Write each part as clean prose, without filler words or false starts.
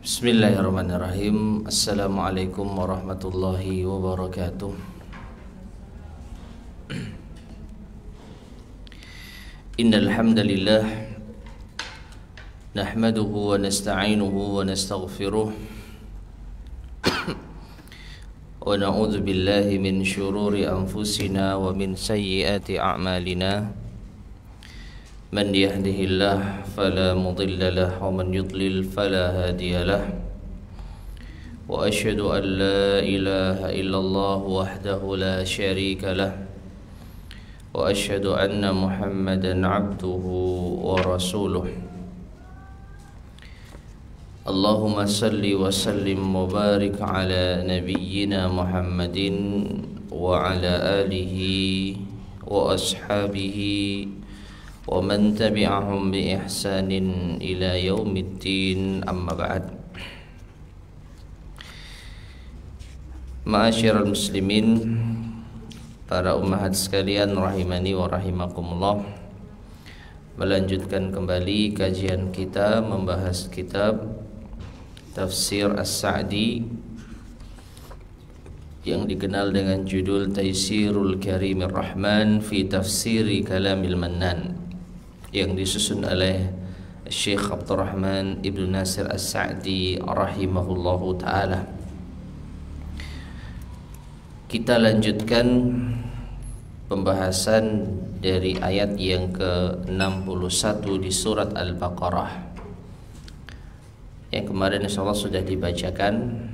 Bismillahirrahmanirrahim. Assalamualaikum warahmatullahi wabarakatuh. Innal hamdalillah nahmaduhu wa nasta'inuhu wa nastaghfiruh wa na'udzu billahi min shururi anfusina wa min sayyiati a'malina. Man yahdihillah fala mudilla lahu wa man yudlil fala hadiya lahu. Wa asyhadu an la ilaha illallah wahdahu la syarika lahu. Wa asyhadu anna Muhammadan abduhu wa rasuluh. Allahumma salli wa sallim wa barik ala nabiyyina Muhammadin wa ala alihi wa ashabihi wa man tabi'ahum bi ihsanin ila yaumiddin, amma ba'd. Ma'asyiral muslimin, para ummahat sekalian rahimani wa rahimakumullah, melanjutkan kembali kajian kita membahas kitab Tafsir As-Sa'di yang dikenal dengan judul Taysirul Karimir Rahman fi Tafsiri Kalamil Mannan, yang disusun oleh Syekh Abdurrahman Ibn Nasir As-Sa'di rahimahullahu ta'ala. Kita lanjutkan pembahasan dari ayat yang ke-61 di surat Al-Baqarah, yang kemarin insyaallah sudah dibacakan,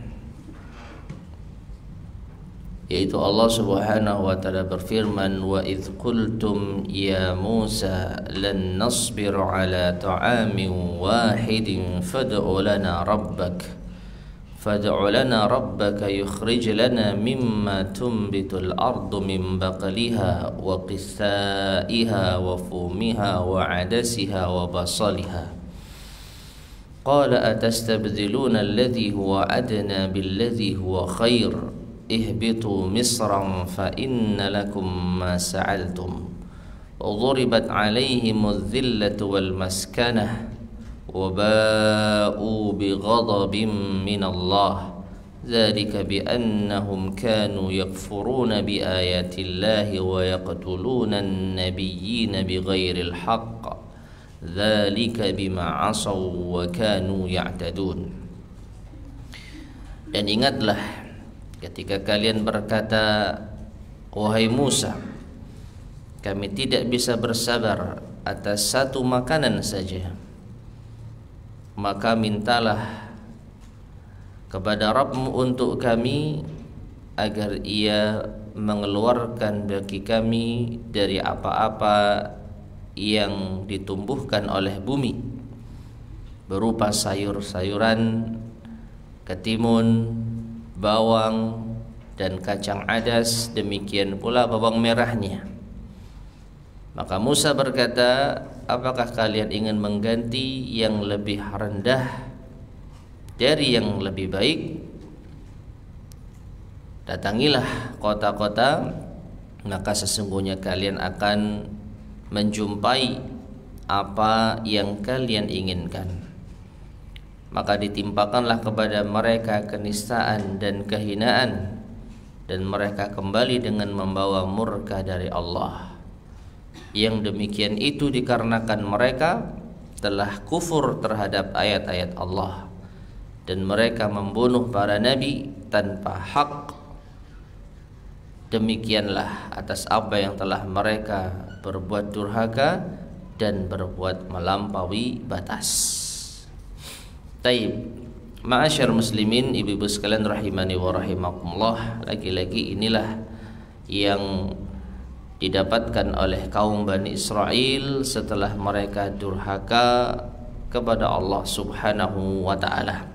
yaitu Allah Subhanahu wa ta'ala berfirman, wa idh qultum ya Musa lan nasbiru ala ta'amin wahidin fad'u lana rabbaka yukhrij lana mimma tunbitul ardu min baqliha wa qithaiha wa fumiha wa adasiha wa basaliha qala atastabdiluna alladhi huwa adna billadhi huwa khair ihbitu misran fa inna lakum ma sa'altum wa dhuribat alaihimudh dhillatu wal maskanah wa ba'u bighadabin min Allah dzalika bi annahum kanu yakfuruna bi ayati Allahi wa yaqtuluna an-nabiyyina bighairil haqq dzalika bima 'asaw wa kanu ya'tadun. Dan ingatlah ketika kalian berkata, wahai Musa, kami tidak bisa bersabar atas satu makanan saja, maka mintalah kepada Rabbmu untuk kami agar Ia mengeluarkan bagi kami dari apa-apa yang ditumbuhkan oleh bumi, berupa sayur-sayuran, ketimun, bawang dan kacang adas, demikian pula bawang merahnya. Maka Musa berkata, apakah kalian ingin mengganti yang lebih rendah dari yang lebih baik? Datangilah kota-kota, maka sesungguhnya kalian akan menjumpai apa yang kalian inginkan. Maka ditimpakanlah kepada mereka kenistaan dan kehinaan, dan mereka kembali dengan membawa murka dari Allah. Yang demikian itu dikarenakan mereka telah kufur terhadap ayat-ayat Allah, dan mereka membunuh para nabi tanpa hak. Demikianlah atas apa yang telah mereka berbuat durhaka dan berbuat melampaui batas. Taib, ma'asyar muslimin, ibu-ibu sekalian rahimani wa rahimakumullah, lagi-lagi inilah yang didapatkan oleh kaum Bani Israel setelah mereka durhaka kepada Allah Subhanahu wa ta'ala.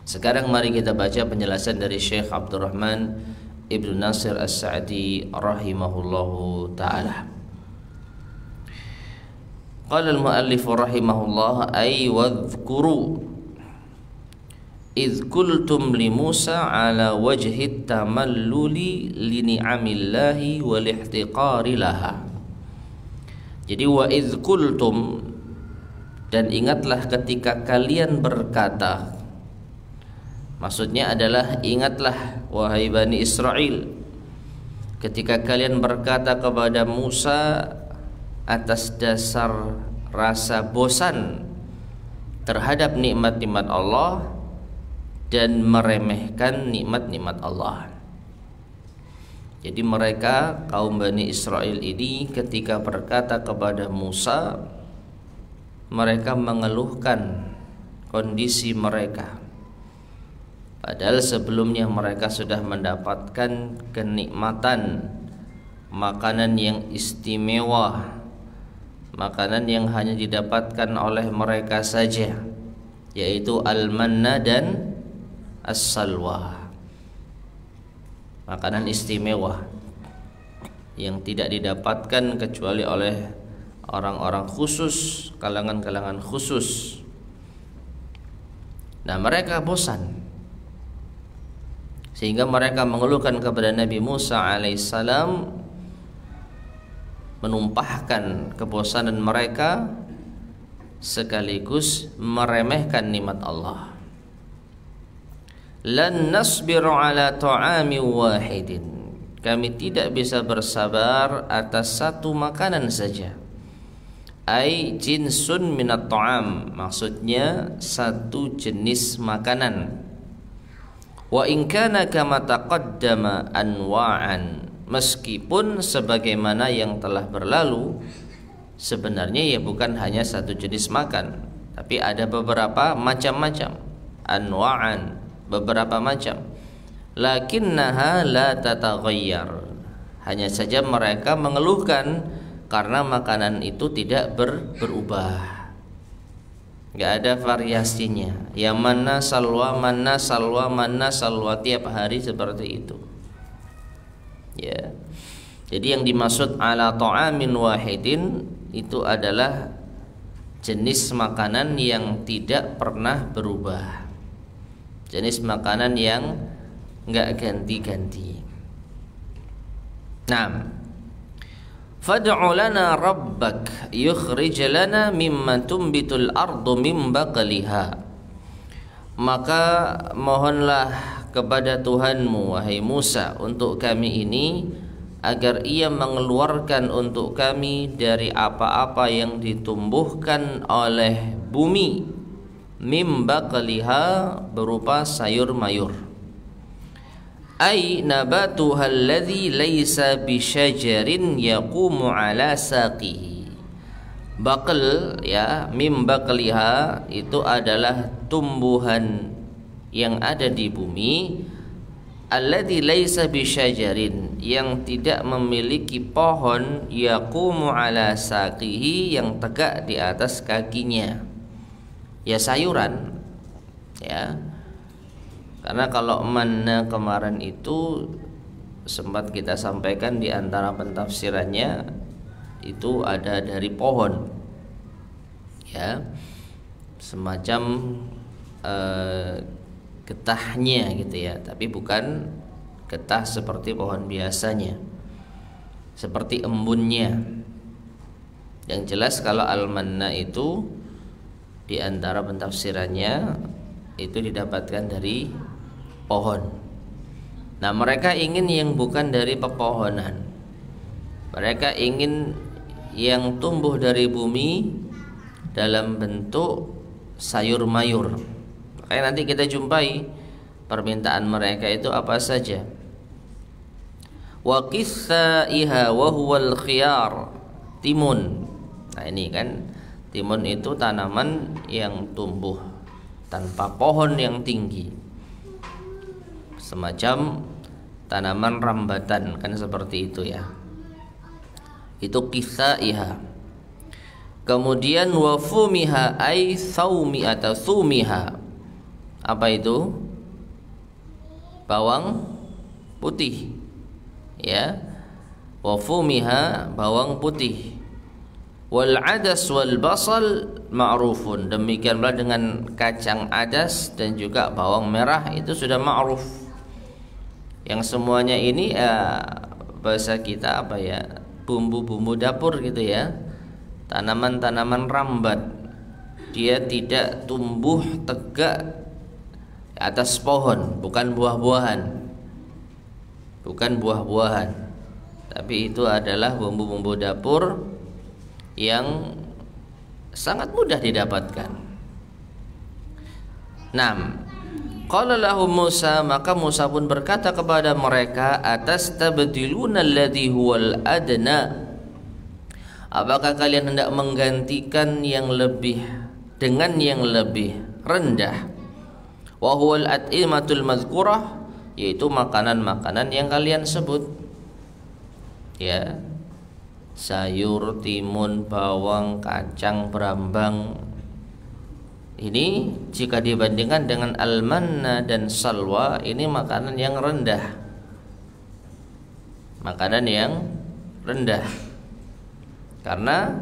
Sekarang mari kita baca penjelasan dari Syekh Abdurrahman Ibn Nasir As-Sa'di rahimahullahu ta'ala. Qala al-muallif rahimahullah, ay wadhkuru idh qultum li Musa ala wajhi tamalluli li ni'amillahi wal ihtiqari laha. Jadi wa idh qultum, Dan ingatlah ketika kalian berkata, maksudnya adalah ingatlah wahai Bani Israel, ketika kalian berkata kepada Musa atas dasar rasa bosan terhadap nikmat-nikmat Allah dan meremehkan nikmat-nikmat Allah. Jadi mereka kaum Bani Israel ini ketika berkata kepada Musa, mereka mengeluhkan kondisi mereka, padahal sebelumnya mereka sudah mendapatkan kenikmatan makanan yang istimewa, makanan yang hanya didapatkan oleh mereka saja, yaitu al-manna dan as-salwa, makanan istimewa yang tidak didapatkan kecuali oleh orang-orang khusus, kalangan-kalangan khusus. Nah, mereka bosan sehingga mereka mengeluhkan kepada Nabi Musa alaihissalam, menumpahkan kebosanan mereka sekaligus meremehkan nikmat Allah. Lan nasbiru ala ta'amin wahidin, kami tidak bisa bersabar atas satu makanan saja. Ai jinsun minat ta'am, maksudnya satu jenis makanan. Wa in kana kama taqaddama anwa'an, meskipun sebagaimana yang telah berlalu, sebenarnya ya bukan hanya satu jenis makan, tapi ada beberapa macam-macam, anwa'an, beberapa macam. Lakinnaha la tataghayyar, hanya saja mereka mengeluhkan karena makanan itu tidak berubah, nggak ada variasinya. Yang mana salwa, mana salwa, mana salwa, tiap hari seperti itu. Ya, jadi yang dimaksud ala ta'amin wahidin itu adalah jenis makanan yang tidak pernah berubah, jenis makanan yang nggak ganti-ganti. Nah, fad'u lana rabbak yukhrij lana mimma tumbitul ardu min baqliha, maka mohonlah kepada Tuhanmu wahai Musa untuk kami ini agar ia mengeluarkan untuk kami dari apa-apa yang ditumbuhkan oleh bumi, mim baqliha, berupa sayur-mayur. Ai nabatuha alladhi laysa bisyajarin yaqumu ala saqihi. Baql, ya, mim baqliha itu adalah tumbuhan yang ada di bumi, alladhi laysa bisyajarin, yang tidak memiliki pohon, yaqumu ala saqihi, yang tegak di atas kakinya. Ya, sayuran, ya. Karena kalau manna kemarin itu sempat kita sampaikan di antara pentafsirannya itu ada dari pohon, ya, semacam getahnya gitu ya, tapi bukan getah seperti pohon biasanya, seperti embunnya. Yang jelas kalau al-manna itu di antara pentafsirannya itu didapatkan dari pohon. Nah, mereka ingin yang bukan dari pepohonan, mereka ingin yang tumbuh dari bumi dalam bentuk sayur-mayur. Makanya nanti kita jumpai permintaan mereka itu apa saja. Wa qithaiha wa huwal khiyar, timun. Nah, ini kan timun itu tanaman yang tumbuh tanpa pohon yang tinggi, semacam tanaman rambatan, kan seperti itu ya. Itu qithaiha. Kemudian wa fumiha ay saumi atau sumiha. Apa itu? Bawang putih, ya. Wa fumiha, bawang putih. Wal adas wal basal ma'rufun, demikian pula dengan kacang adas dan juga bawang merah, itu sudah ma'ruf. Yang semuanya ini bahasa kita apa ya, bumbu-bumbu dapur gitu ya, tanaman-tanaman rambat dia tidak tumbuh tegak atas pohon, bukan buah-buahan. Bukan buah-buahan. Tapi itu adalah bumbu-bumbu dapur yang sangat mudah didapatkan. 6. Qala lahu Musa, maka Musa pun berkata kepada mereka, atastabdiluna alladhi huwal adna, apakah kalian hendak menggantikan yang lebih dengan yang lebih rendah? Wa huwal at'imatul mazkurah, yaitu makanan-makanan yang kalian sebut, ya, sayur, timun, bawang, kacang, berambang. Ini jika dibandingkan dengan al-manna dan salwa, ini makanan yang rendah. Makanan yang rendah. Karena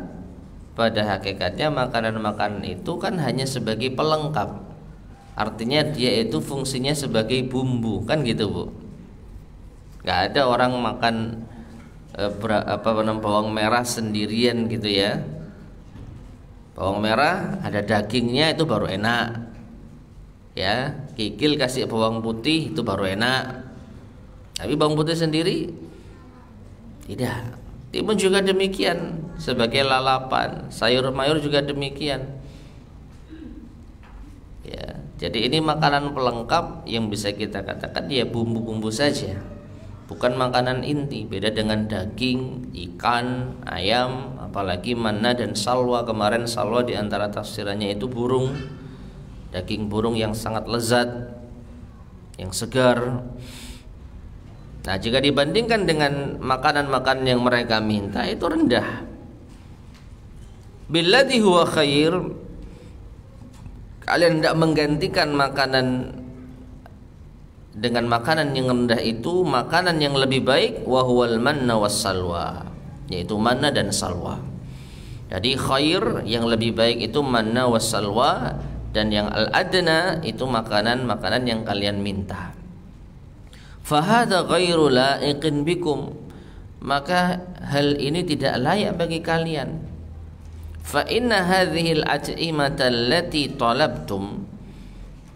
pada hakikatnya makanan-makanan itu kan hanya sebagai pelengkap. Artinya dia itu fungsinya sebagai bumbu, kan gitu, Bu. Gak ada orang makan bawang merah sendirian gitu ya. Bawang merah ada dagingnya itu baru enak, ya. Kikil kasih bawang putih itu baru enak. Tapi bawang putih sendiri tidak. Timun juga demikian sebagai lalapan, sayur mayur juga demikian. Ya, jadi ini makanan pelengkap yang bisa kita katakan ya bumbu-bumbu saja. Bukan makanan inti, beda dengan daging, ikan, ayam, apalagi manna dan salwa. Kemarin salwa di antara tafsirannya itu burung, daging burung yang sangat lezat, yang segar. Nah, jika dibandingkan dengan makanan-makanan yang mereka minta, itu rendah. Billadhi huwa khair, kalian tidak menggantikan makanan dengan makanan yang rendah itu makanan yang lebih baik, wa huwal manna was salwa, yaitu manna dan salwa. Jadi khair yang lebih baik itu manna was salwa, dan yang al-adna itu makanan-makanan yang kalian minta. Fahadha ghairu la'iqin bikum, maka hal ini tidak layak bagi kalian. Fa inna hadhil at'imata allati talabtum,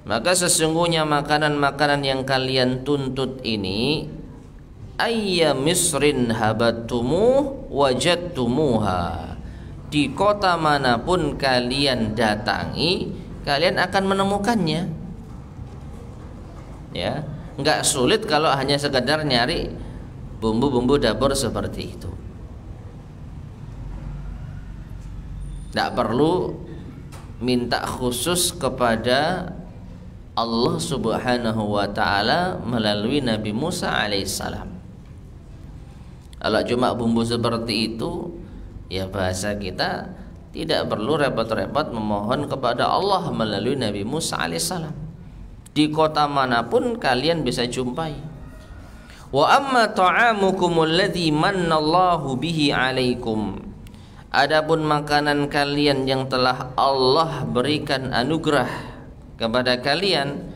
maka sesungguhnya makanan-makanan yang kalian tuntut ini, ayya misrin habattumu wajadtumuha, di kota manapun kalian datangi, kalian akan menemukannya. Ya, enggak sulit kalau hanya sekedar nyari bumbu-bumbu dapur seperti itu. Enggak perlu minta khusus kepada Allah Subhanahu wa ta'ala melalui Nabi Musa alaihissalam. Kalau cuma bumbu seperti itu, ya bahasa kita tidak perlu repot-repot memohon kepada Allah melalui Nabi Musa alaihissalam. Di kota manapun kalian bisa jumpai. Wa amma ta'amukumul ladzi mannallahu bihi alaikum, adapun makanan kalian yang telah Allah berikan anugerah kepada kalian,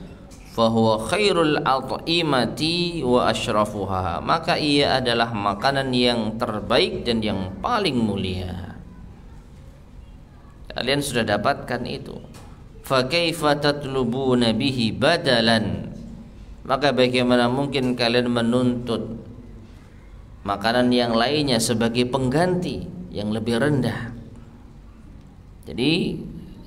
fahuwa khairul at'imati wa asyrafuha, maka ia adalah makanan yang terbaik dan yang paling mulia. Kalian sudah dapatkan itu. Fa kaifa tatlubuna bihi badalan, maka bagaimana mungkin kalian menuntut makanan yang lainnya sebagai pengganti yang lebih rendah? Jadi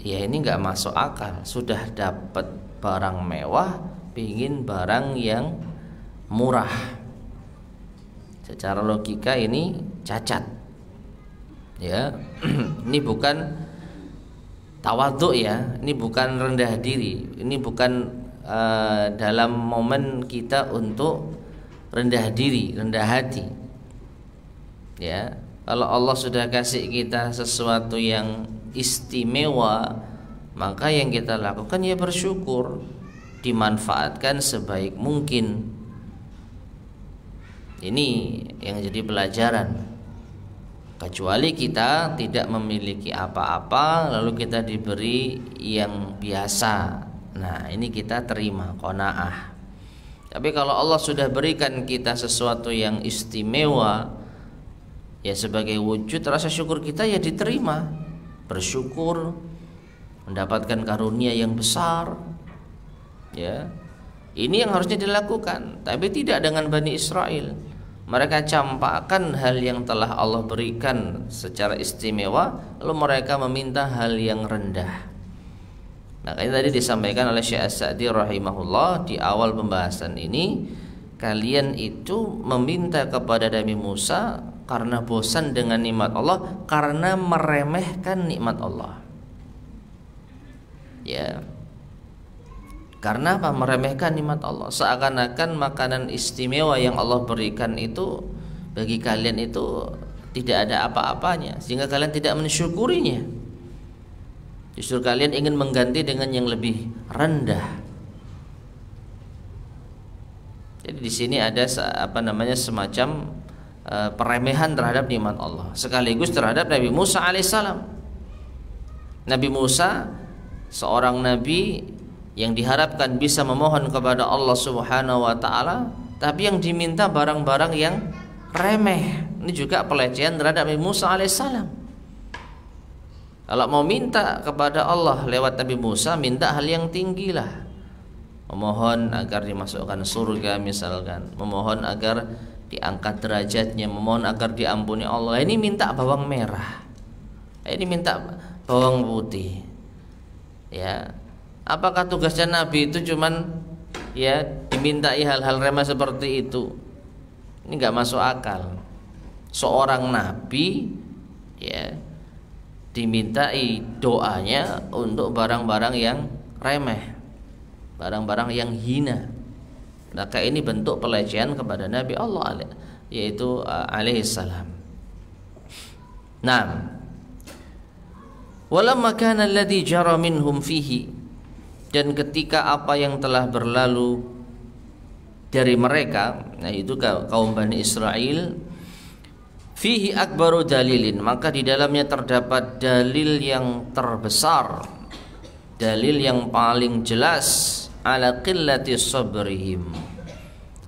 ya ini nggak masuk akal. Sudah dapat barang mewah, pingin barang yang murah. Secara logika ini cacat. Ya, ini bukan tawadhu ya, ini bukan rendah diri, ini bukan dalam momen kita untuk rendah diri, rendah hati. Ya, kalau Allah sudah kasih kita sesuatu yang istimewa, maka yang kita lakukan ya bersyukur, dimanfaatkan sebaik mungkin. Ini yang jadi pelajaran. Kecuali kita tidak memiliki apa-apa lalu kita diberi yang biasa, nah ini kita terima, qanaah. Tapi kalau Allah sudah berikan kita sesuatu yang istimewa, ya sebagai wujud rasa syukur kita ya diterima, bersyukur, mendapatkan karunia yang besar. Ya. Ini yang harusnya dilakukan, tapi tidak dengan Bani Israel. Mereka campakkan hal yang telah Allah berikan secara istimewa, lalu mereka meminta hal yang rendah. Makanya tadi disampaikan oleh Syekh As-Sa'di rahimahullah di awal pembahasan ini, kalian itu meminta kepada Nabi Musa karena bosan dengan nikmat Allah, karena meremehkan nikmat Allah. Ya. Karena apa? Meremehkan nikmat Allah. Seakan-akan makanan istimewa yang Allah berikan itu bagi kalian itu tidak ada apa-apanya, sehingga kalian tidak mensyukurinya. Justru kalian ingin mengganti dengan yang lebih rendah. Jadi di sini ada semacam peremehan terhadap nikmat Allah, sekaligus terhadap Nabi Musa alaihissalam. Nabi Musa seorang nabi yang diharapkan bisa memohon kepada Allah Subhanahu wa taala, tapi yang diminta barang-barang yang remeh. Ini juga pelecehan terhadap Nabi Musa alaihissalam. Kalau mau minta kepada Allah lewat Nabi Musa, minta hal yang tinggi lah. Memohon agar dimasukkan surga misalkan, memohon agar diangkat derajatnya, memohon agar diampuni Allah. Ini minta bawang merah, ini minta bawang putih. Ya, apakah tugasnya Nabi itu cuman ya dimintai hal-hal remeh seperti itu? Ini nggak masuk akal. Seorang Nabi ya dimintai doanya untuk barang-barang yang remeh, barang-barang yang hina. Maka ini bentuk pelecehan kepada Nabi Allah yaitu alaihissalam. Nah, walamma kana alladhi jara minhum fihi, dan ketika apa yang telah berlalu dari mereka, nah itu kaum Bani Israel, fihi akbaru dalilin, maka di dalamnya terdapat dalil yang terbesar, dalil yang paling jelas, ala qillati sabrihim,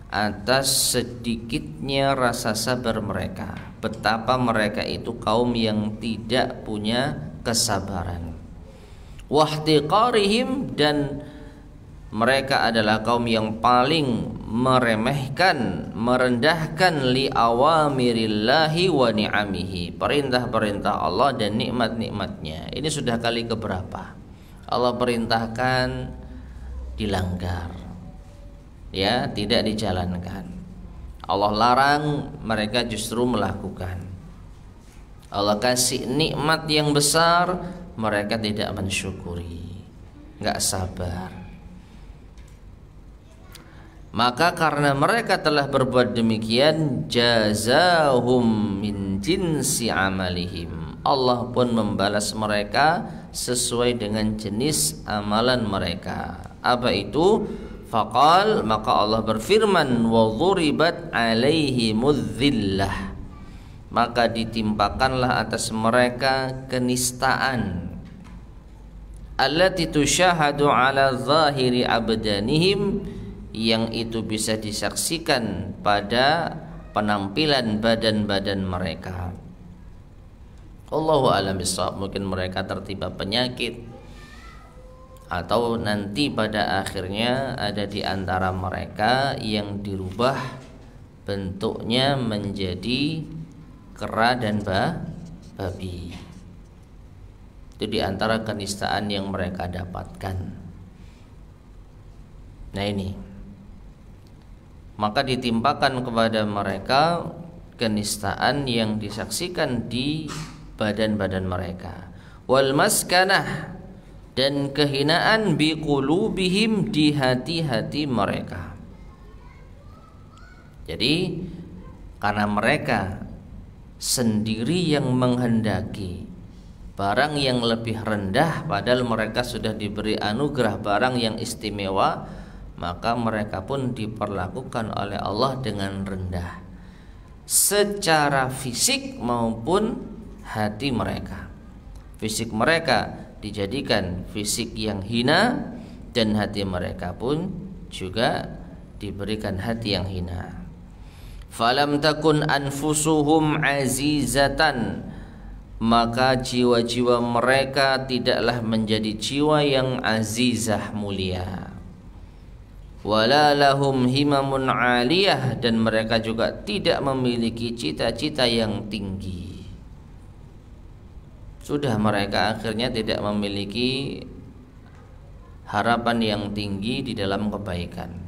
atas sedikitnya rasa sabar mereka. Betapa mereka itu kaum yang tidak punya kesabaran. Wahtiqarihim, dan mereka adalah kaum yang paling meremehkan, merendahkan li awamirillahi wa ni'amihi, perintah-perintah Allah dan nikmat-nikmatnya. Ini sudah kali keberapa Allah perintahkan dilanggar, ya, tidak dijalankan. Allah larang, mereka justru melakukan. Allah kasih nikmat yang besar, mereka tidak mensyukuri, nggak sabar. Maka karena mereka telah berbuat demikian, jazahum min jinsi amalihim, Allah pun membalas mereka sesuai dengan jenis amalan mereka. Apa itu? Faqal, maka Allah berfirman, wa dhuribat alaihimudz dhillah, maka ditimpakanlah atas mereka kenistaan, allati tusyahadu ala zahiri abdanihim, yang itu bisa disaksikan pada penampilan badan-badan mereka. Allahu a'lam bishawab. Mungkin mereka tertimpa penyakit, atau nanti pada akhirnya ada di antara mereka yang dirubah bentuknya menjadi kera dan babi. Itu di antara kenistaan yang mereka dapatkan. Nah ini, maka ditimpakan kepada mereka kenistaan yang disaksikan di badan-badan mereka. Wal maskanah, dan kehinaan biqulubihim, di hati-hati mereka. Jadi karena mereka sendiri yang menghendaki barang yang lebih rendah, padahal mereka sudah diberi anugerah barang yang istimewa, maka mereka pun diperlakukan oleh Allah dengan rendah secara fisik maupun hati mereka. Fisik mereka dijadikan fisik yang hina, dan hati mereka pun juga diberikan hati yang hina. Falam takun anfusuhum azizatan, maka jiwa-jiwa mereka tidaklah menjadi jiwa yang azizah mulia. Wala lahum himamun aliyah, dan mereka juga tidak memiliki cita-cita yang tinggi. Sudah mereka akhirnya tidak memiliki harapan yang tinggi di dalam kebaikan.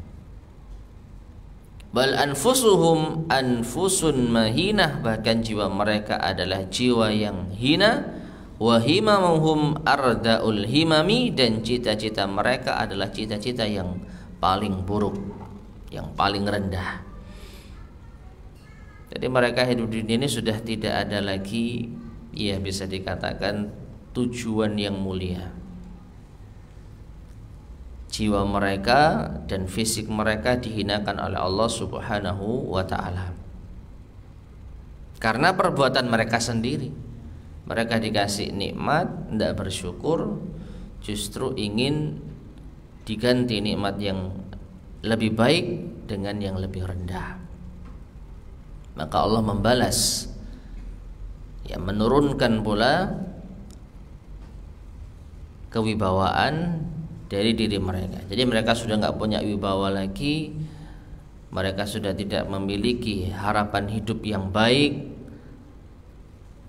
Bal anfusuhum anfusun mahinah, bahkan jiwa mereka adalah jiwa yang hina. Wa himamuhum ardaul himami, dan cita-cita mereka adalah cita-cita yang paling buruk, yang paling rendah. Jadi mereka hidup di dunia ini sudah tidak ada lagi, ya bisa dikatakan, tujuan yang mulia. Jiwa mereka dan fisik mereka dihinakan oleh Allah Subhanahu wa ta'ala karena perbuatan mereka sendiri. Mereka dikasih nikmat, tidak bersyukur, justru ingin diganti nikmat yang lebih baik dengan yang lebih rendah. Maka Allah membalas, ya, menurunkan pula kewibawaan dari diri mereka. Jadi mereka sudah nggak punya wibawa lagi, mereka sudah tidak memiliki harapan hidup yang baik,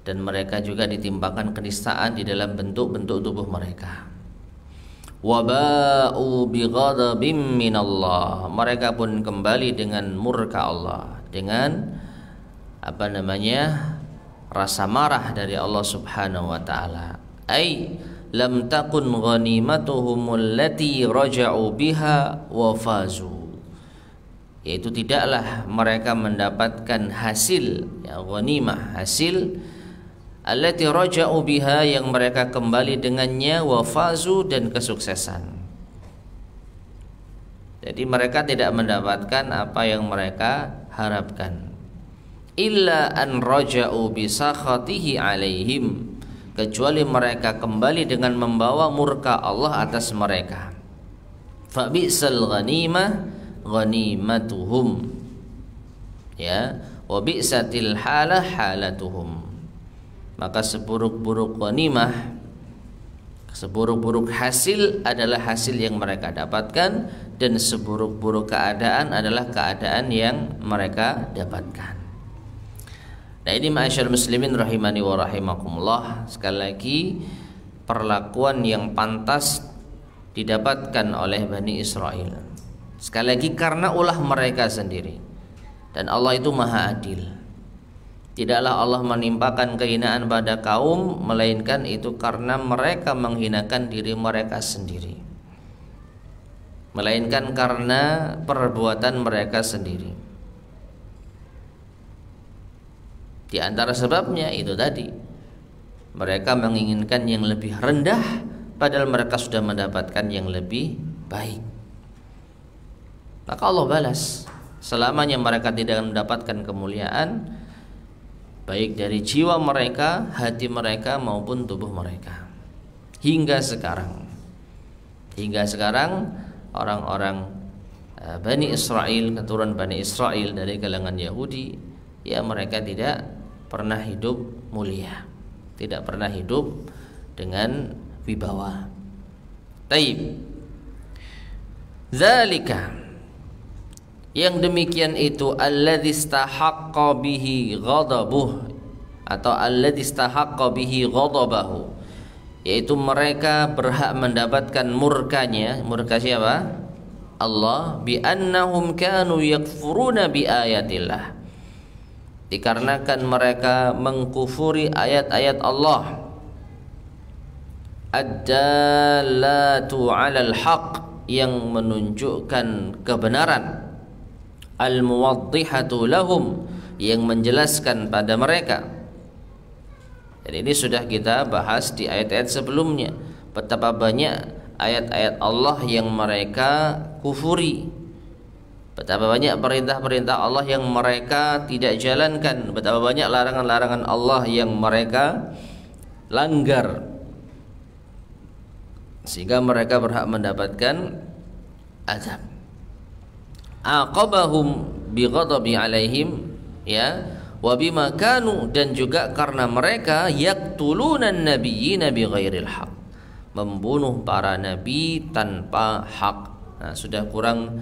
dan mereka juga ditimpakan kenistaan di dalam bentuk-bentuk tubuh mereka. Waba'u bighadabim minallah, mereka pun kembali dengan murka Allah, dengan rasa marah dari Allah Subhanahu wa ta'ala. Lam takun ghanimatuhum allati raja'u biha wa fazu, yaitu tidaklah mereka mendapatkan hasil, ya, ghanimah, hasil allati raja'u biha, yang mereka kembali dengannya, wa fazu, dan kesuksesan. Jadi mereka tidak mendapatkan apa yang mereka harapkan. Illa an raja'u bi sakhatihi alaihim, kecuali mereka kembali dengan membawa murka Allah atas mereka. Fa bi'sal ghanimah ghanimatuhum, ya, wa bi'satil halah halatuhum. Maka seburuk-buruk ghanimah, seburuk-buruk hasil adalah hasil yang mereka dapatkan, dan seburuk-buruk keadaan adalah keadaan yang mereka dapatkan. Nah, ini ma'asyar muslimin rahimani wa rahimakumullah, sekali lagi perlakuan yang pantas didapatkan oleh Bani Israel, sekali lagi karena ulah mereka sendiri, dan Allah itu maha adil. Tidaklah Allah menimpakan kehinaan pada kaum, melainkan itu karena mereka menghinakan diri mereka sendiri, melainkan karena perbuatan mereka sendiri. Di antara sebabnya itu tadi, mereka menginginkan yang lebih rendah padahal mereka sudah mendapatkan yang lebih baik. Maka Allah balas, selamanya mereka tidak mendapatkan kemuliaan, baik dari jiwa mereka, hati mereka, maupun tubuh mereka. Hingga sekarang orang-orang Bani Israel, keturunan Bani Israel dari kalangan Yahudi, ya, mereka tidak pernah hidup mulia, tidak pernah hidup dengan wibawa. Taib. Zalika, yang demikian itu, alladzi istahaqqa bihi ghadabuh, atau alladzi istahaqqa bihi ghadabahu, yaitu mereka berhak mendapatkan murkanya. Murka siapa? Allah. Bi annahum kanu yakfuruna bi ayatillah, dikarenakan mereka mengkufuri ayat-ayat Allah. Ad-dallatu 'alal haqq, yang menunjukkan kebenaran. Al-muwaddihatu lahum, yang menjelaskan pada mereka. Dan ini sudah kita bahas di ayat-ayat sebelumnya, betapa banyak ayat-ayat Allah yang mereka kufuri, betapa banyak perintah-perintah Allah yang mereka tidak jalankan, betapa banyak larangan-larangan Allah yang mereka langgar, sehingga mereka berhak mendapatkan azab. Aqabahum bighadabi alaihim, ya, wa bima kanu, dan juga karena mereka yaqtulunan nabiyina bighairil haq, membunuh para nabi tanpa hak. Nah, sudah kurang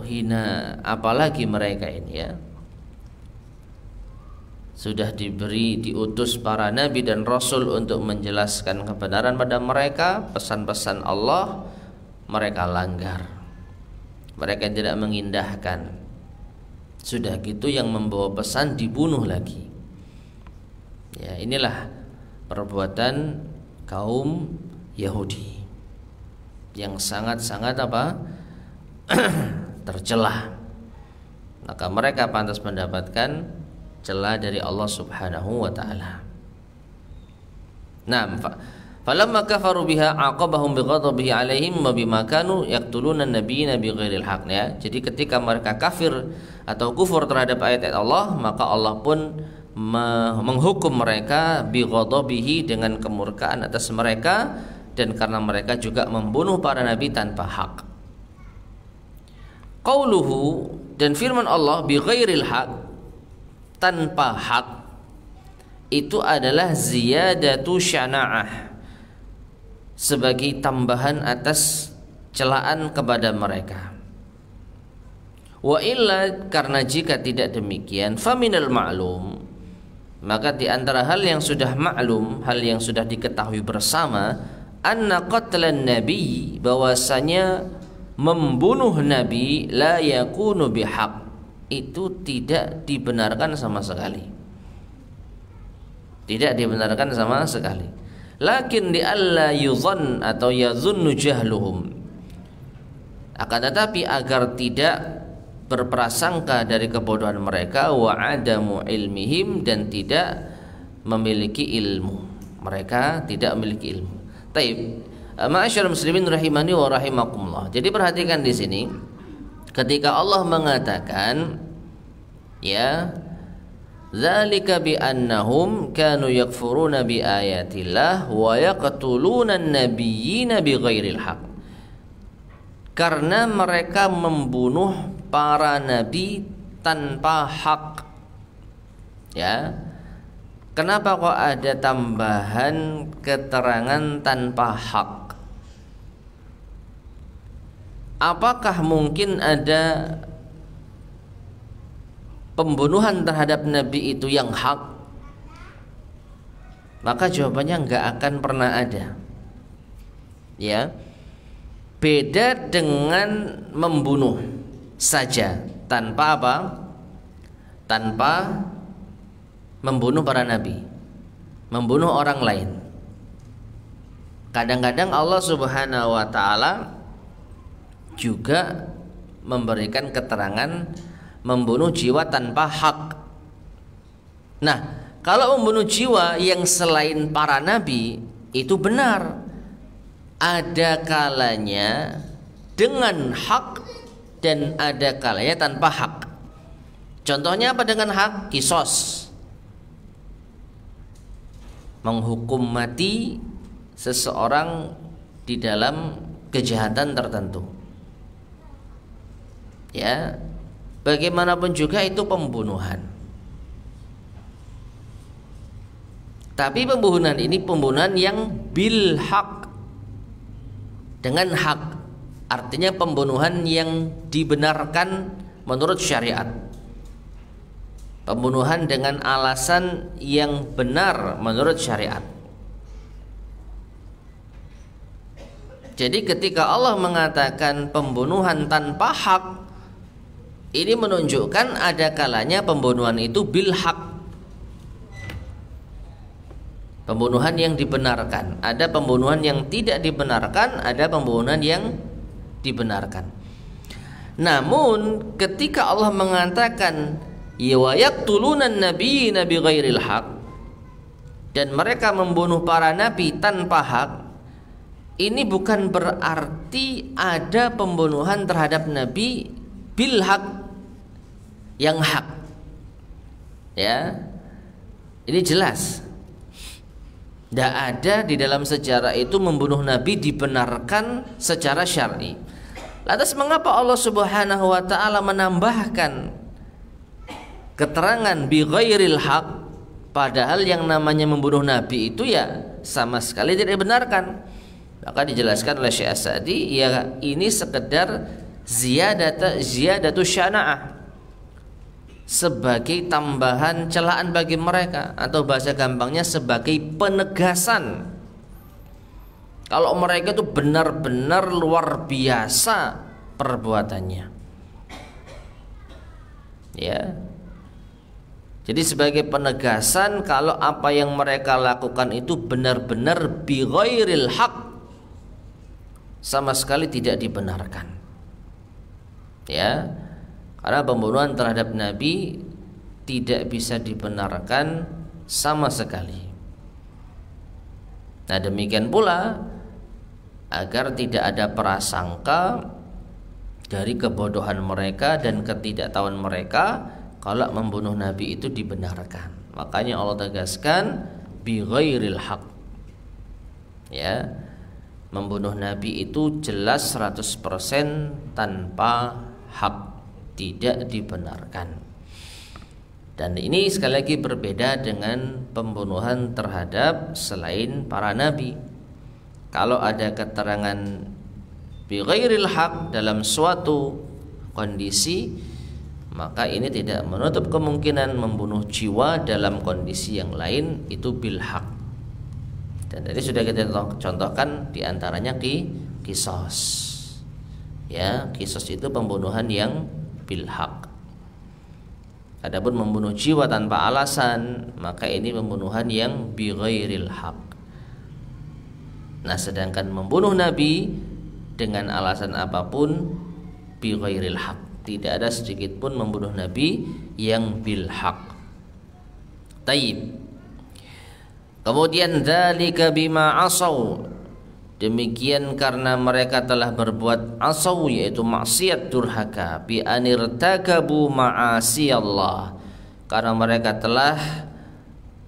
hina, apalagi mereka ini ya. Sudah diutus para nabi dan rasul untuk menjelaskan kebenaran pada mereka, pesan-pesan Allah, mereka langgar, mereka tidak mengindahkan. Sudah gitu yang membawa pesan dibunuh lagi. Ya, inilah perbuatan kaum Yahudi yang sangat-sangat tercela. Maka mereka pantas mendapatkan celah dari Allah Subhanahu wa taala. Naam, falamma kafaru biha aqabahum bighadabihi alaihim wa bima kanu yaqtuluna an-nabiyina bighairil haqq. Ya, jadi ketika mereka kafir atau kufur terhadap ayat-ayat Allah, maka Allah pun menghukum mereka bighadabihi, dengan kemurkaan atas mereka, dan karena mereka juga membunuh para nabi tanpa hak. Qauluhu, dan firman Allah bighairil haqq, tanpa hak, itu adalah ziyadatu syana'ah, sebagai tambahan atas celaan kepada mereka. Wa illa, karena jika tidak demikian, faminal ma'lum, maka di antara hal yang sudah maklum, hal yang sudah diketahui bersama, anna qatlan nabi, bahwasanya membunuh nabi, la yakunu bihaq, itu tidak dibenarkan sama sekali. Tidak dibenarkan sama sekali. Lakin di alla yuzan atau yazunnu jahluhum, akan tetapi agar tidak berprasangka dari kebodohan mereka, wa adamu ilmihim, dan tidak memiliki ilmu. Mereka tidak memiliki ilmu. Taib, ma'asyarul muslimin rahimani wa rahimakumullah. Jadi perhatikan di sini, ketika Allah mengatakan, ya, dzalika bi annahum kanu yakfuruna bi ayatillah wa yaqtuluna an-nabiyyina bighairil haqq, karena mereka membunuh para nabi tanpa hak. Ya, kenapa kok ada tambahan keterangan tanpa hak? Apakah mungkin ada pembunuhan terhadap nabi itu yang hak? Maka jawabannya nggak akan pernah ada. Ya, beda dengan membunuh saja tanpa tanpa membunuh para nabi, membunuh orang lain. Kadang-kadang Allah Subhanahu wa taala juga memberikan keterangan membunuh jiwa tanpa hak. Nah, kalau membunuh jiwa yang selain para nabi itu benar, ada kalanya dengan hak dan ada kalanya tanpa hak. Contohnya apa dengan hak? Kisos, menghukum mati seseorang di dalam kejahatan tertentu. Ya, bagaimanapun juga itu pembunuhan. Tapi pembunuhan ini pembunuhan yang bil hak, dengan hak, artinya pembunuhan yang dibenarkan menurut syariat, pembunuhan dengan alasan yang benar menurut syariat. Jadi ketika Allah mengatakan pembunuhan tanpa hak, ini menunjukkan ada kalanya pembunuhan itu bil hak, pembunuhan yang dibenarkan. Ada pembunuhan yang tidak dibenarkan, ada pembunuhan yang dibenarkan. Namun ketika Allah mengatakan wa yaqtulunan nabiyina bighairil haq, dan mereka membunuh para nabi tanpa hak, ini bukan berarti ada pembunuhan terhadap nabi bil haq, yang hak. Ya, ini jelas. Tidak ada di dalam sejarah itu membunuh nabi dibenarkan secara syar'i. Lantas mengapa Allah Subhanahu wa taala menambahkan keterangan bi ghairil haq, padahal yang namanya membunuh nabi itu ya sama sekali tidak dibenarkan. Maka dijelaskan oleh Syekh As-Sa'di, ya ini sekedar ziyadatu syana'ah, sebagai tambahan celaan bagi mereka, atau bahasa gampangnya sebagai penegasan kalau mereka itu benar-benar luar biasa perbuatannya. Ya. Jadi sebagai penegasan kalau apa yang mereka lakukan itu benar-benar bi ghairil haq, sama sekali tidak dibenarkan. Ya. Karena pembunuhan terhadap Nabi tidak bisa dibenarkan sama sekali. Nah, demikian pula agar tidak ada prasangka dari kebodohan mereka dan ketidaktahuan mereka kalau membunuh Nabi itu dibenarkan. Makanya Allah tegaskan bi ghairil haq. Ya. Membunuh Nabi itu jelas 100% tanpa hak, tidak dibenarkan. Dan ini sekali lagi berbeda dengan pembunuhan terhadap selain para nabi. Kalau ada keterangan bi ghairil haq dalam suatu kondisi, maka ini tidak menutup kemungkinan membunuh jiwa dalam kondisi yang lain itu bil haq. Dan tadi sudah kita contohkan diantaranya kisos. Ya, kisos itu pembunuhan yang bil haq. Adapun membunuh jiwa tanpa alasan, maka ini pembunuhan yang bi ghairil haq. Nah, sedangkan membunuh nabi dengan alasan apapun bi ghairil haq, tidak ada sedikit pun membunuh nabi yang bil haq. Taib. Kemudian dzalika bima asaw, demikian karena mereka telah berbuat asaw, yaitu maksiat durhaka, bi anirtakabu ma'asi Allah, karena mereka telah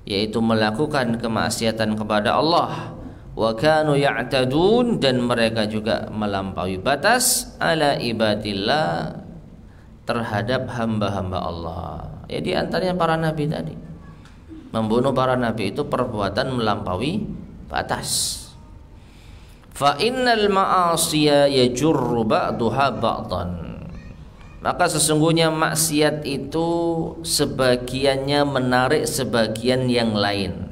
yaitu melakukan kemaksiatan kepada Allah, wa kanu ya'tadun, dan mereka juga melampaui batas ala ibadillah, terhadap hamba-hamba Allah. Ya, di antaranya para nabi tadi. Membunuh para nabi itu perbuatan melampaui batas. Fa innal ma'asiya yajurru ba'daha ba'dan, maka sesungguhnya maksiat itu sebagiannya menarik sebagian yang lain.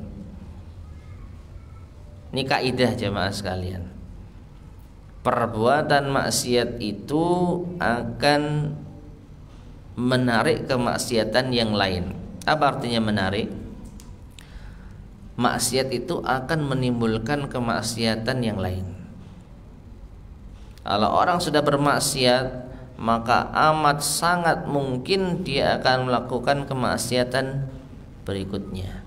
Ini kaidah jemaah sekalian. Perbuatan maksiat itu akan menarik kemaksiatan yang lain. Apa artinya menarik? Maksiat itu akan menimbulkan kemaksiatan yang lain. Kalau orang sudah bermaksiat, maka amat sangat mungkin dia akan melakukan kemaksiatan berikutnya.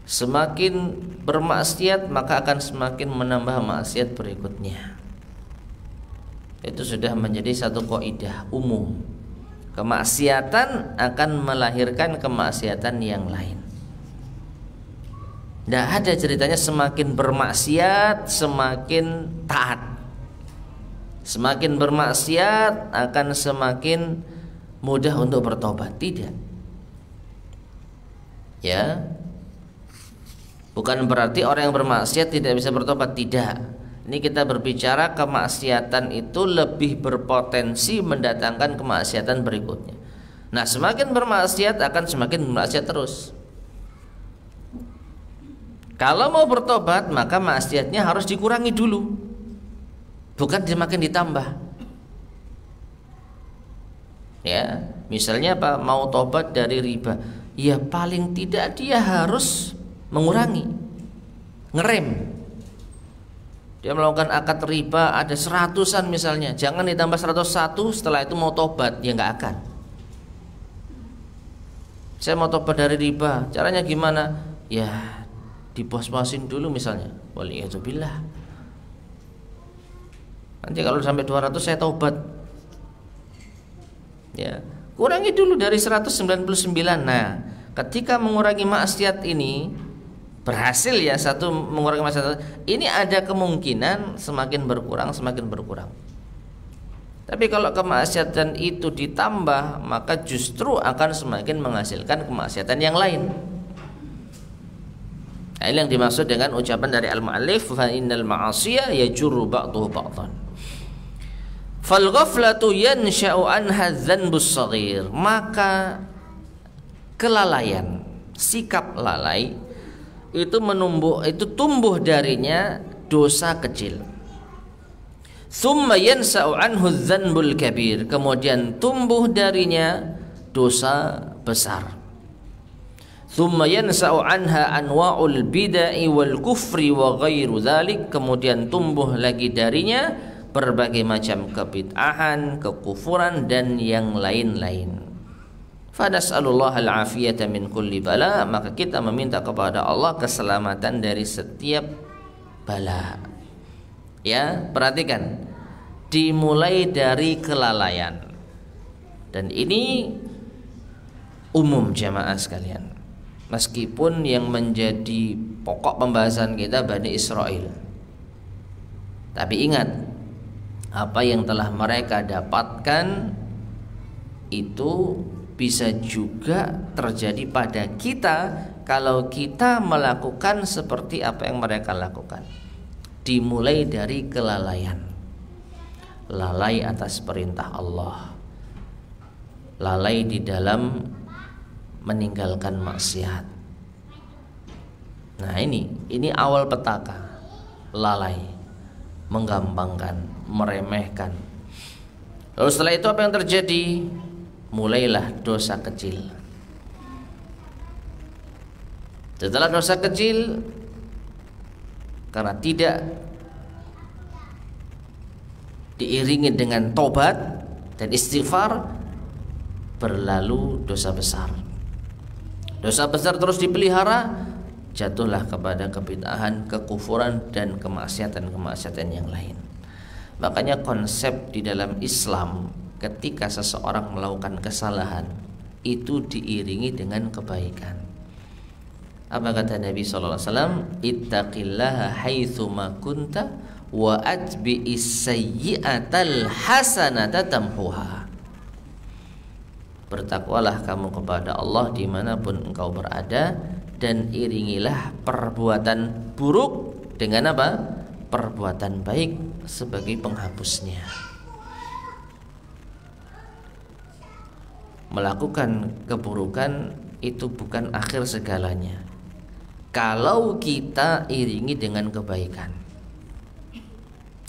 Semakin bermaksiat, maka akan semakin menambah maksiat berikutnya. Itu sudah menjadi satu kaidah umum. Kemaksiatan akan melahirkan kemaksiatan yang lain. Tidak ada ceritanya semakin bermaksiat semakin taat. Semakin bermaksiat akan semakin mudah untuk bertobat. Tidak. Ya. Bukan berarti orang yang bermaksiat tidak bisa bertobat. Tidak. Ini kita berbicara kemaksiatan itu lebih berpotensi mendatangkan kemaksiatan berikutnya. Nah, semakin bermaksiat akan semakin bermaksiat terus. Kalau mau bertobat, maka maksiatnya harus dikurangi dulu, bukan semakin ditambah. Ya, misalnya apa? Mau tobat dari riba, ya paling tidak dia harus mengurangi, ngerem. Dia melakukan akad riba ada 100-an misalnya, jangan ditambah 101 setelah itu mau tobat, dia nggak akan. Saya mau tobat dari riba, caranya gimana? Ya dipos-posin dulu misalnya, waliyadzubillah. Nanti kalau sampai 200 saya tobat. Ya, kurangi dulu dari 199. Nah, ketika mengurangi maksiat ini berhasil ya, satu mengurangi maksiat, ini ada kemungkinan semakin berkurang. Tapi kalau kemaksiatan itu ditambah, maka justru akan semakin menghasilkan kemaksiatan yang lain. Nah, ini yang dimaksud dengan ucapan dari al-mu'allif, fa innal ma'asiya yajurru ba'dahu ba'dhan. Fal ghaflatu yansha'u anha dzanbus shaghir. Maka kelalaian, sikap lalai itu tumbuh darinya dosa kecil. Tsumma yansa'u anhu dzanbul kabir. Kemudian tumbuh darinya dosa besar. Tsumma yansa'u anha anwa'ul bid'ah wal kufri wa ghairu dzalik. Kemudian tumbuh lagi darinya berbagai macam kebid'ahan, kekufuran dan yang lain-lain. Fa nas'alullah al-afiyata min kulli bala. Maka kita meminta kepada Allah keselamatan dari setiap bala. Ya, perhatikan, dimulai dari kelalaian. Dan ini umum jamaah sekalian. Meskipun yang menjadi pokok pembahasan kita Bani Israel. Tapi ingat, apa yang telah mereka dapatkan itu bisa juga terjadi pada kita kalau kita melakukan seperti apa yang mereka lakukan. Dimulai dari kelalaian, lalai atas perintah Allah, lalai di dalam meninggalkan maksiat. Nah, ini awal petaka, lalai, menggampangkan, meremehkan. Lalu setelah itu apa yang terjadi? Mulailah dosa kecil. Setelah dosa kecil, karena tidak diiringi dengan tobat dan istighfar, berlalu dosa besar. Dosa besar terus dipelihara, jatuhlah kepada kebid'ahan, kekufuran dan kemaksiatan yang lain. Makanya konsep di dalam Islam, ketika seseorang melakukan kesalahan, itu diiringi dengan kebaikan. Apa kata Nabi sallallahu alaihi wasallam? Ittaqillaha haitsu ma kunta wa atbi'is sayyi'atal hasanata tamhuha. Bertakwalah kamu kepada Allah dimanapun engkau berada, dan iringilah perbuatan buruk dengan apa? Perbuatan baik sebagai penghapusnya. Melakukan keburukan itu bukan akhir segalanya kalau kita iringi dengan kebaikan.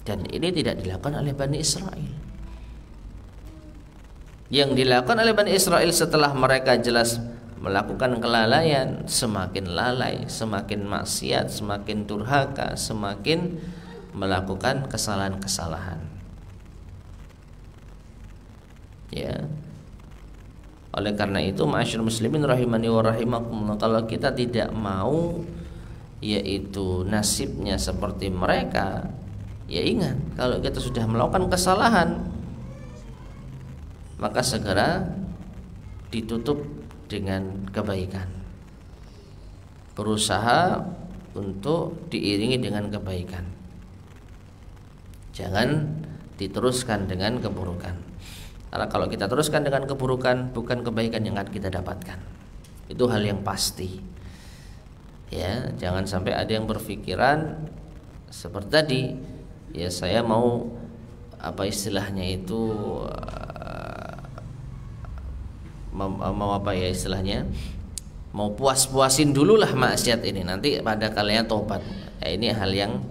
Dan ini tidak dilakukan oleh Bani Israel. Yang dilakukan oleh Bani Israel setelah mereka jelas melakukan kelalaian, semakin lalai, semakin maksiat, semakin durhaka, semakin melakukan kesalahan-kesalahan. Ya. Oleh karena itu, ma'asyiral muslimin rahimani wa rahimakumullah, kalau kita tidak mau yaitu nasibnya seperti mereka, ya ingat, kalau kita sudah melakukan kesalahan, maka segera ditutup dengan kebaikan. Berusaha untuk diiringi dengan kebaikan. Jangan diteruskan dengan keburukan. Karena kalau kita teruskan dengan keburukan, bukan kebaikan yang akan kita dapatkan. Itu hal yang pasti. Ya, jangan sampai ada yang berpikiran seperti tadi, ya saya mau apa istilahnya itu mau apa ya istilahnya, mau puas-puasin dulu lah maksiat ini, nanti pada kalinya tobat. Ya, ini hal yang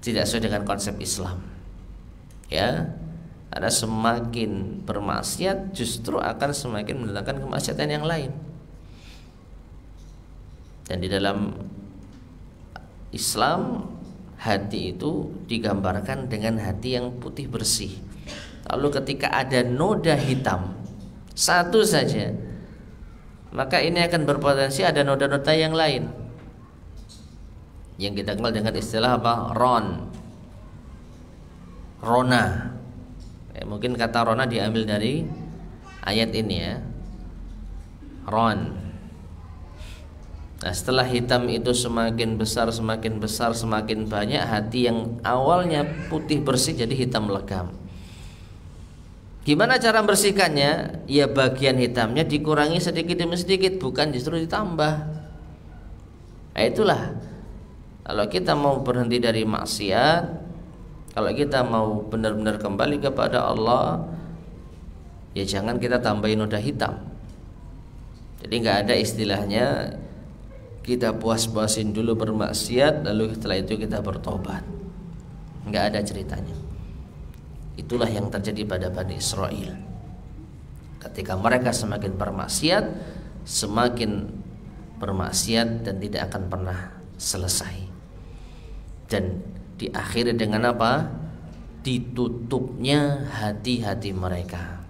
tidak sesuai dengan konsep Islam. Ya, karena semakin bermaksiat justru akan semakin mendatangkan kemaksiatan yang lain. Dan di dalam Islam, hati itu digambarkan dengan hati yang putih bersih. Lalu ketika ada noda hitam satu saja, maka ini akan berpotensi ada noda-noda yang lain, yang kita kenal dengan istilah apa? Rona. Mungkin kata rona diambil dari ayat ini ya, ron. Nah, setelah hitam itu semakin besar, semakin banyak, hati yang awalnya putih bersih jadi hitam legam. Gimana cara bersihkannya? Ya bagian hitamnya dikurangi sedikit demi sedikit, bukan justru ditambah. Nah, itulah kalau kita mau berhenti dari maksiat, kalau kita mau benar-benar kembali kepada Allah, ya jangan kita tambahin noda hitam. Jadi nggak ada istilahnya kita puas-puasin dulu bermaksiat lalu setelah itu kita bertobat. Nggak ada ceritanya. Itulah yang terjadi pada Bani Israel. Ketika mereka semakin bermaksiat, semakin bermaksiat dan tidak akan pernah selesai. Dan diakhiri dengan apa? Ditutupnya hati-hati mereka.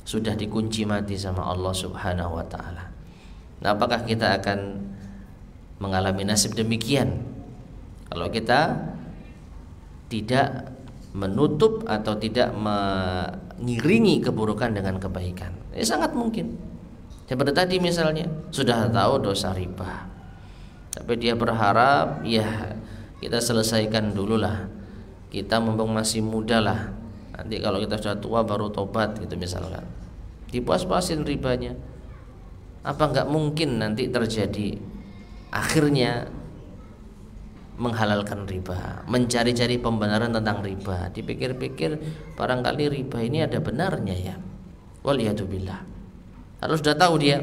Sudah dikunci mati sama Allah Subhanahu wa taala. Nah, apakah kita akan mengalami nasib demikian kalau kita tidak menutup atau tidak mengiringi keburukan dengan kebaikan? Ya sangat mungkin. Seperti tadi misalnya, sudah tahu dosa riba, tapi dia berharap ya kita selesaikan dulu lah, kita mumpung masih muda lah, nanti kalau kita sudah tua baru tobat gitu misalkan. Dipuas-puasin ribanya. Apa nggak mungkin nanti terjadi akhirnya menghalalkan riba, mencari-cari pembenaran tentang riba, dipikir-pikir barangkali riba ini ada benarnya ya. Waliyadzubillah. Harus sudah tahu dia.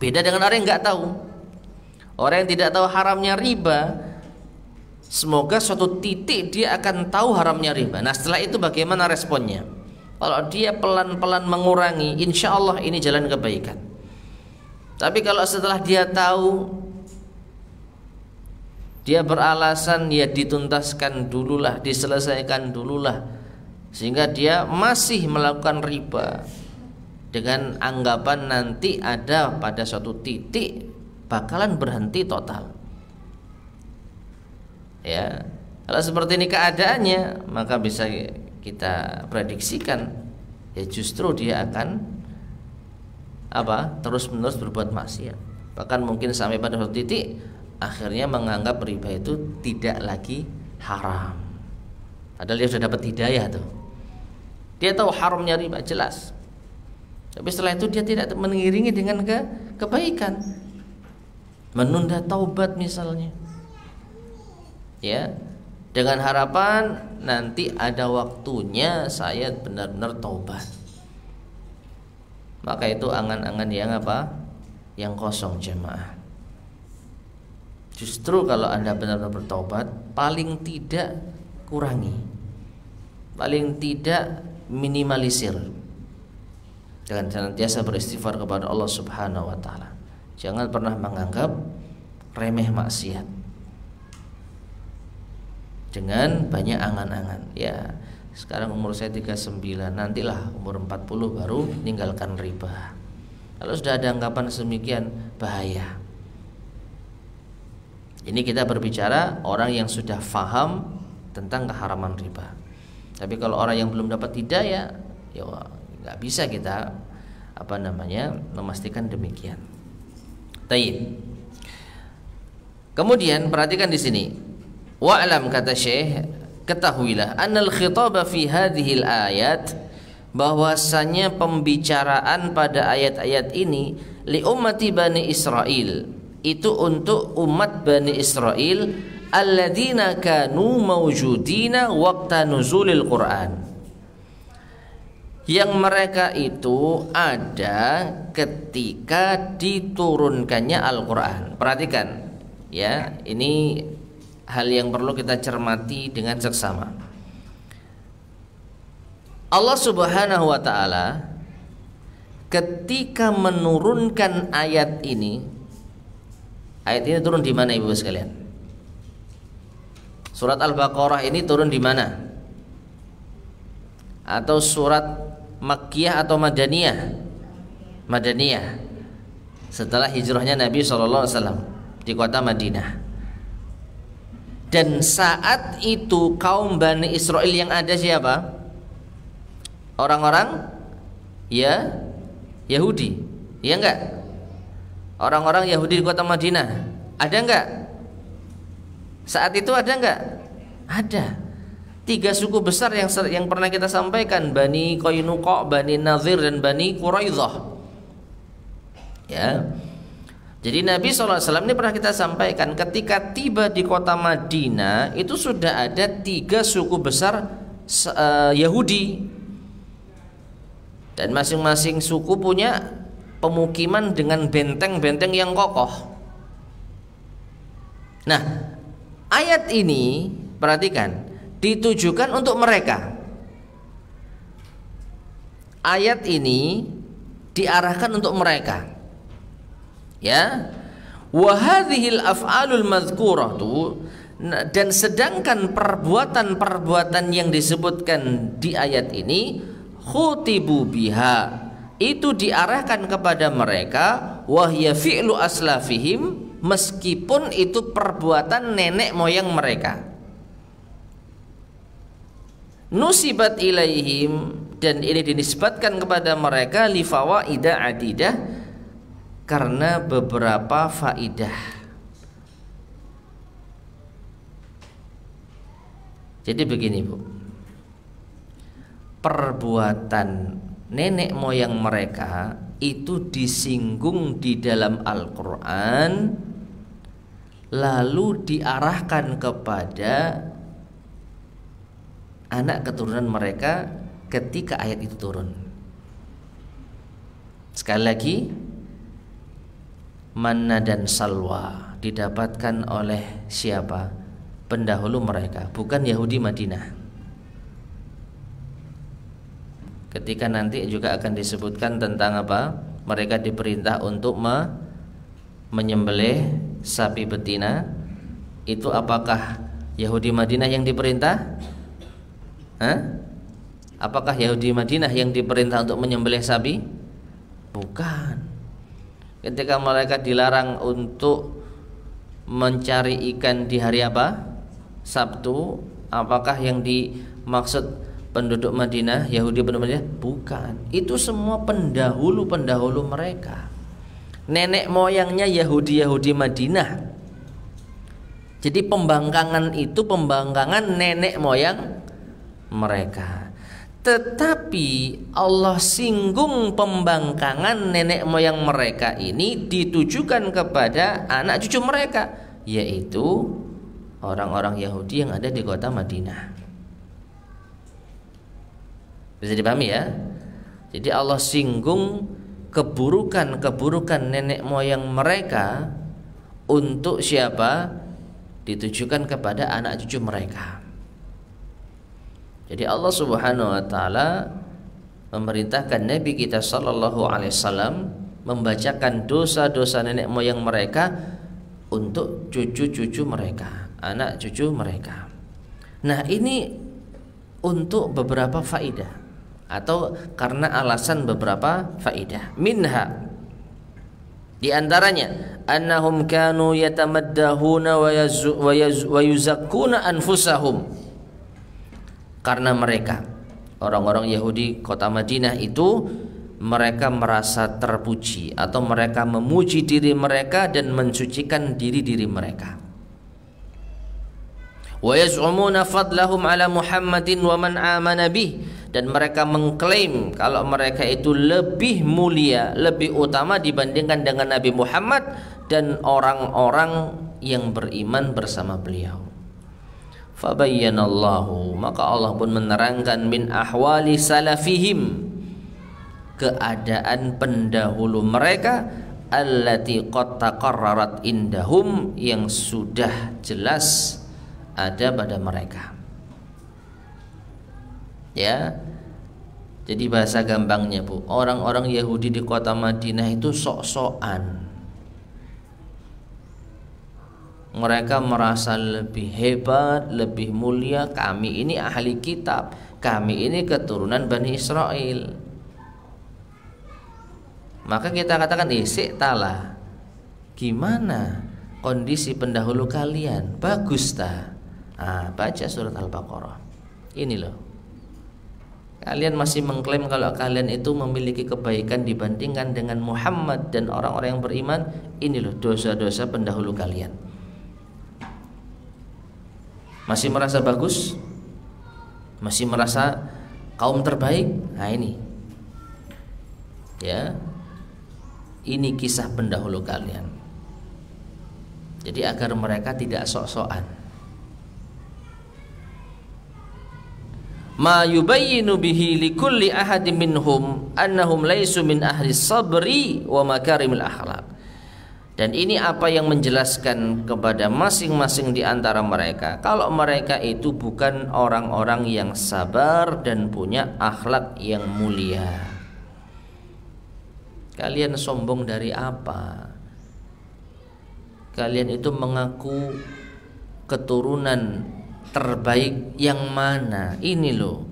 Beda dengan orang yang nggak tahu. Orang yang tidak tahu haramnya riba, semoga suatu titik dia akan tahu haramnya riba. Nah, setelah itu bagaimana responnya? Kalau dia pelan-pelan mengurangi, insya Allah ini jalan kebaikan. Tapi kalau setelah dia tahu, dia beralasan ya dituntaskan dululah, diselesaikan dululah, sehingga dia masih melakukan riba dengan anggapan nanti ada pada suatu titik bakalan berhenti total. Ya, kalau seperti ini keadaannya, maka bisa kita prediksikan ya justru dia akan terus-menerus berbuat maksiat. Bahkan mungkin sampai pada suatu titik akhirnya menganggap riba itu tidak lagi haram. Padahal dia sudah dapat hidayah tuh. Dia tahu haramnya riba jelas. Tapi setelah itu dia tidak mengiringi dengan kebaikan. Menunda taubat misalnya. Ya, dengan harapan nanti ada waktunya saya benar-benar taubat. Maka itu angan-angan yang yang kosong jemaah. Justru kalau Anda benar-benar bertobat, paling tidak kurangi, paling tidak minimalisir, dengan senantiasa beristighfar kepada Allah Subhanahu wa taala. Jangan pernah menganggap remeh maksiat dengan banyak angan-angan. Ya, sekarang umur saya 39, nantilah umur 40 baru tinggalkan riba. Kalau sudah ada anggapan sedemikian, bahaya. Ini kita berbicara orang yang sudah faham tentang keharaman riba. Tapi kalau orang yang belum dapat hidayah, ya nggak bisa kita memastikan demikian. Taib. Kemudian perhatikan di sini. Wa'lam, kata Syekh, ketahuilah annal khitaba fi hadhil ayat, bahwasanya pembicaraan pada ayat-ayat ini li ummati Bani Israel, itu untuk umat Bani Israel alladzina kanu mawjudina waqta nuzulil Quran, yang mereka itu ada ketika diturunkannya Al-Quran. Perhatikan ya, ini hal yang perlu kita cermati dengan seksama. Allah Subhanahu wa taala ketika menurunkan ayat ini turun di mana Ibu sekalian? Surat Al-Baqarah ini turun di mana? Atau surat Makkiyah atau Madaniyah? Madaniyah. Setelah hijrahnya Nabi SAW di kota Madinah. Dan saat itu kaum Bani Israel yang ada siapa? Orang-orang ya Yahudi, ya enggak? Orang-orang Yahudi di kota Madinah, ada enggak? Saat itu ada enggak? Ada. Tiga suku besar yang pernah kita sampaikan, Bani Qainuqa, Bani Nadhir, dan Bani Quraidah. Ya. Jadi Nabi SAW ini pernah kita sampaikan, ketika tiba di kota Madinah itu sudah ada tiga suku besar Yahudi, dan masing-masing suku punya pemukiman dengan benteng-benteng yang kokoh. Nah, ayat ini perhatikan, ditujukan untuk mereka. Ayat ini diarahkan untuk mereka. Ya. Wa hadhil af'alul madhkuratu, dan sedangkan perbuatan-perbuatan yang disebutkan di ayat ini khutibu biha, itu diarahkan kepada mereka, wahya fi'lu aslafihim, meskipun itu perbuatan nenek moyang mereka. Nusibat ilaihim, dan ini dinisbatkan kepada mereka li fawaida adidah, karena beberapa faidah. Jadi begini, Bu, perbuatan nenek moyang mereka itu disinggung di dalam Al-Quran, lalu diarahkan kepada anak keturunan mereka ketika ayat itu turun. Sekali lagi, manna dan salwa didapatkan oleh siapa? Pendahulu mereka, bukan Yahudi Madinah. Ketika nanti juga akan disebutkan tentang apa? Mereka diperintah untuk menyembelih sapi betina. Itu apakah Yahudi Madinah yang diperintah? Apakah Yahudi Madinah yang diperintah untuk menyembelih sapi? Bukan. Ketika mereka dilarang untuk mencari ikan di hari apa? Sabtu, apakah yang dimaksud penduduk Madinah, Yahudi penduduk Madinah? Bukan. Itu semua pendahulu-pendahulu mereka, nenek moyangnya Yahudi Madinah. Jadi pembangkangan itu pembangkangan nenek moyang mereka. Tetapi Allah singgung pembangkangan nenek moyang mereka ini ditujukan kepada anak cucu mereka, yaitu orang-orang Yahudi yang ada di kota Madinah. Bisa dipahami ya? Jadi Allah singgung keburukan-keburukan nenek moyang mereka untuk siapa? Ditujukan kepada anak cucu mereka. Jadi Allah Subhanahu wa taala memerintahkan Nabi kita sallallahu alaihi wasallam membacakan dosa-dosa nenek moyang mereka untuk cucu-cucu mereka, anak cucu mereka. Nah, ini untuk beberapa faidah atau karena alasan beberapa faidah. Minha, di antaranya annahum kanu yatamaddahuna wa yuzakkuna anfusahum, karena mereka orang-orang Yahudi kota Madinah itu mereka merasa terpuji atau mereka memuji diri mereka dan mensucikan diri-diri mereka. Wa yaz'umuna fadlahum ala Muhammadin wa man amana bih, dan mereka mengklaim kalau mereka itu lebih mulia, lebih utama dibandingkan dengan Nabi Muhammad dan orang-orang yang beriman bersama beliau. Fabayyanallahu, maka Allah pun menerangkan min ahwali salafihim, keadaan pendahulu mereka, allati qad taqarrarat indahum, yang sudah jelas ada pada mereka. Ya. Jadi bahasa gampangnya, Bu, orang-orang Yahudi di kota Madinah itu sok-sokan. Mereka merasa lebih hebat, lebih mulia. Kami ini ahli kitab, kami ini keturunan Bani Israel. Maka kita katakan, isik tala, gimana kondisi pendahulu kalian? Bagus ta? Baca surat Al-Baqarah. Ini loh, kalian masih mengklaim kalau kalian itu memiliki kebaikan dibandingkan dengan Muhammad dan orang-orang yang beriman. Ini loh dosa-dosa pendahulu kalian. Masih merasa bagus? masih merasa kaum terbaik. Nah ini, ya, ini kisah pendahulu kalian. Jadi agar mereka tidak sok-sokan. Ma yubayyinu bihi likulli ahadin minhum annahum laisu min ahli sabri wa makarimil akhlaq. Dan ini apa yang menjelaskan kepada masing-masing di antara mereka kalau mereka itu bukan orang-orang yang sabar dan punya akhlak yang mulia. Kalian sombong dari apa? Kalian itu mengaku keturunan terbaik yang mana? Ini loh,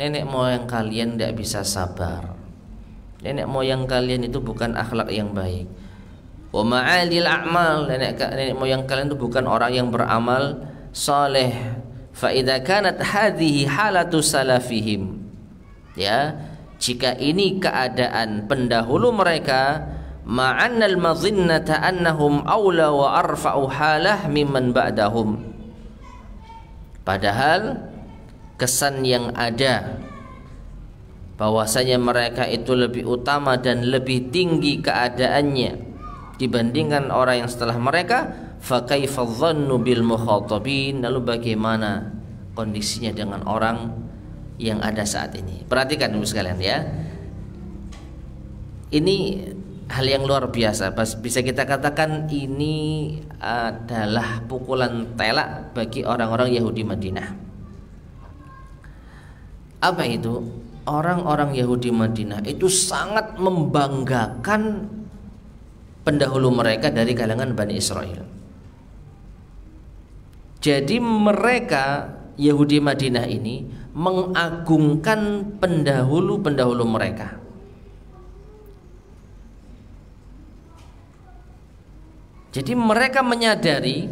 nenek moyang kalian tidak bisa sabar. Nenek moyang kalian itu bukan akhlak yang baik. Wa ma'alil a'mal, nenek moyang kalian itu bukan orang yang beramal saleh. Fa idza kanat hadhihi halatu salafihim, ya, jika ini keadaan pendahulu mereka, ma'annal madhinnata annahum aula wa arfa'u halah mimman ba'dahum. Padahal kesan yang ada bahwasanya mereka itu lebih utama dan lebih tinggi keadaannya dibandingkan orang yang setelah mereka. Fa kaifa dhannu bil mukhatabin, lalu bagaimana kondisinya dengan orang yang ada saat ini? Perhatikan dulu sekalian ya. Ini hal yang luar biasa. Bisa kita katakan ini adalah pukulan telak bagi orang-orang Yahudi Madinah. Apa itu? Orang-orang Yahudi Madinah itu sangat membanggakan pendahulu mereka dari kalangan Bani Israel. Jadi mereka Yahudi Madinah ini mengagungkan pendahulu-pendahulu mereka. Jadi mereka menyadari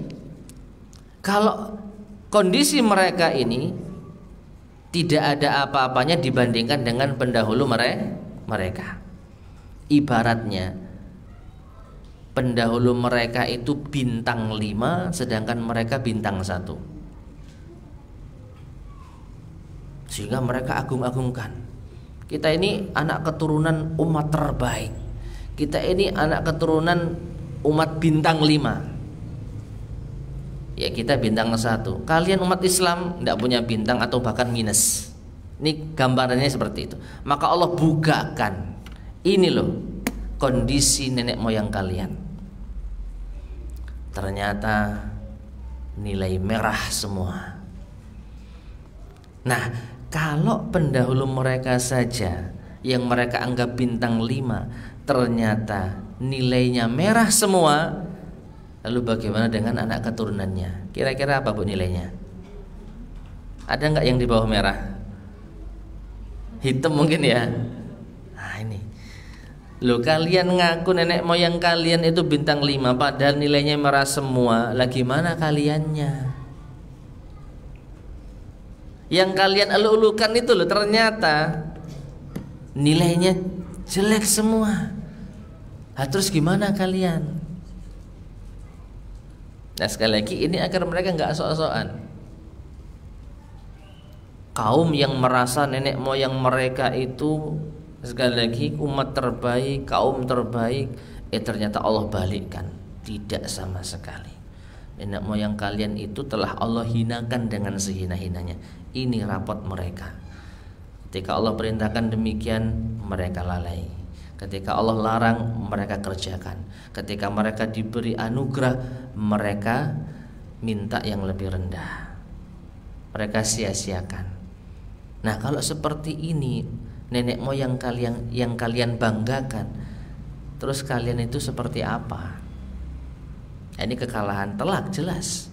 kalau kondisi mereka ini tidak ada apa-apanya dibandingkan dengan pendahulu mereka. Ibaratnya pendahulu mereka itu bintang 5 sedangkan mereka bintang 1. Sehingga mereka agung-agungkan. Kita ini anak keturunan umat terbaik. Kita ini anak keturunan umat bintang 5. Ya, kita bintang 1. Kalian umat Islam tidak punya bintang atau bahkan minus. Ini gambarannya seperti itu. Maka Allah bukakan, ini loh kondisi nenek moyang kalian. Ternyata nilai merah semua. Nah, kalau pendahulu mereka saja yang mereka anggap bintang 5 ternyata nilainya merah semua, lalu bagaimana dengan anak keturunannya? Kira-kira apa bu nilainya? Ada nggak yang di bawah merah? Hitam mungkin ya. Nah ini, loh, kalian ngaku nenek moyang kalian itu bintang 5 padahal nilainya merah semua. Lah gimana kaliannya? Yang kalian elu-elukan itu loh ternyata nilainya jelek semua. Nah, terus gimana kalian? Nah, sekali lagi ini agar mereka nggak sok-sokan. Kaum yang merasa nenek moyang mereka itu sekali lagi umat terbaik, kaum terbaik, ternyata Allah balikkan. Tidak sama sekali. Nenek moyang kalian itu telah Allah hinakan dengan sehina-hinanya. Ini rapot mereka. Ketika Allah perintahkan demikian, mereka lalai. Ketika Allah larang, mereka kerjakan. Ketika mereka diberi anugerah, mereka minta yang lebih rendah. Mereka sia-siakan. Nah, kalau seperti ini nenek moyang kalian yang kalian banggakan, terus kalian itu seperti apa? Ini kekalahan telak jelas.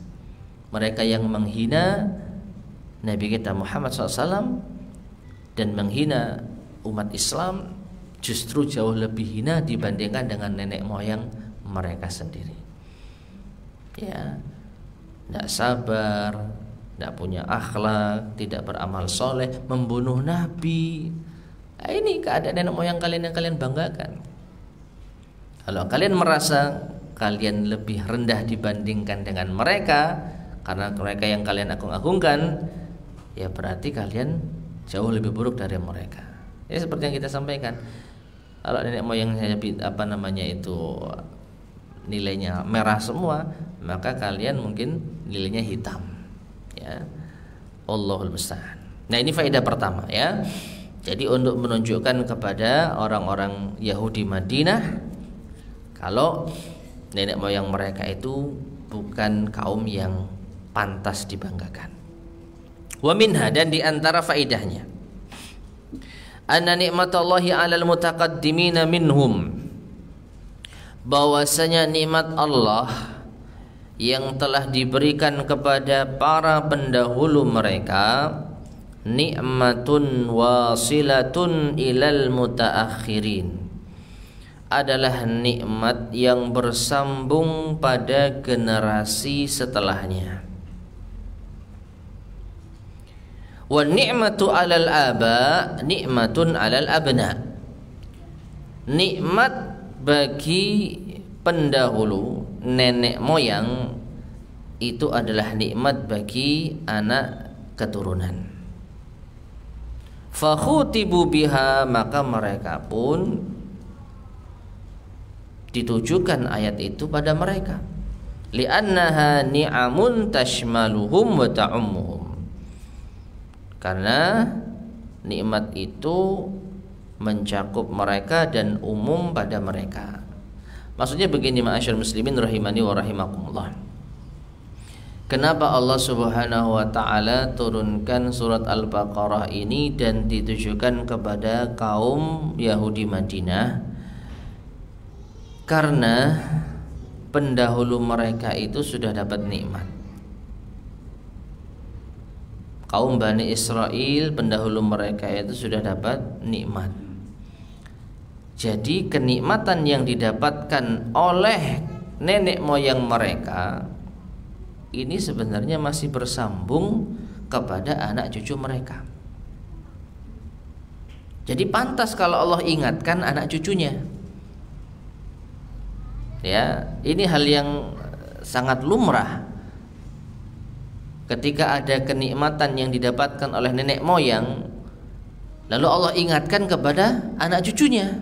Mereka yang menghina Nabi kita Muhammad SAW dan menghina umat Islam justru jauh lebih hina dibandingkan dengan nenek moyang mereka sendiri. Ya, tidak sabar, tidak punya akhlak, tidak beramal soleh, membunuh Nabi. Nah, ini keadaan nenek moyang kalian yang kalian banggakan. Kalau kalian merasa kalian lebih rendah dibandingkan dengan mereka karena mereka yang kalian agung-agungkan, ya berarti kalian jauh lebih buruk dari mereka. Ya seperti yang kita sampaikan, kalau nenek moyangnya itu nilainya merah semua, maka kalian mungkin nilainya hitam. Ya, Allahul musta'an. Nah, ini faedah pertama ya. Jadi untuk menunjukkan kepada orang-orang Yahudi Madinah kalau nenek moyang mereka itu bukan kaum yang pantas dibanggakan. Wa minha, dan di antara faedahnya, anna nikmatallahi 'alal mutaqaddimina minhum, bahwasanya nikmat Allah yang telah diberikan kepada para pendahulu mereka, nikmatun wasilatun ilal mutaakhirin, adalah nikmat yang bersambung pada generasi setelahnya. Wa ni'matu 'alal aba nikmatun 'alal abna, nikmat bagi pendahulu nenek moyang itu adalah nikmat bagi anak keturunan. Fakhutibu biha, maka mereka pun ditujukan ayat itu pada mereka, li'annaha ni'amun tashmaluhum wa ta'ummuhum, karena nikmat itu mencakup mereka dan umum pada mereka. Maksudnya begini, ma'asyar muslimin rahimani wa rahimakumullah. Kenapa Allah Subhanahu wa taala turunkan surat Al-Baqarah ini dan ditujukan kepada kaum Yahudi Madinah? Karena pendahulu mereka itu sudah dapat nikmat. Kaum Bani Israel, pendahulu mereka itu sudah dapat nikmat. Jadi kenikmatan yang didapatkan oleh nenek moyang mereka ini sebenarnya masih bersambung kepada anak cucu mereka. Jadi pantas kalau Allah ingatkan anak cucunya. Ya, ini hal yang sangat lumrah. Ketika ada kenikmatan yang didapatkan oleh nenek moyang, lalu Allah ingatkan kepada anak cucunya.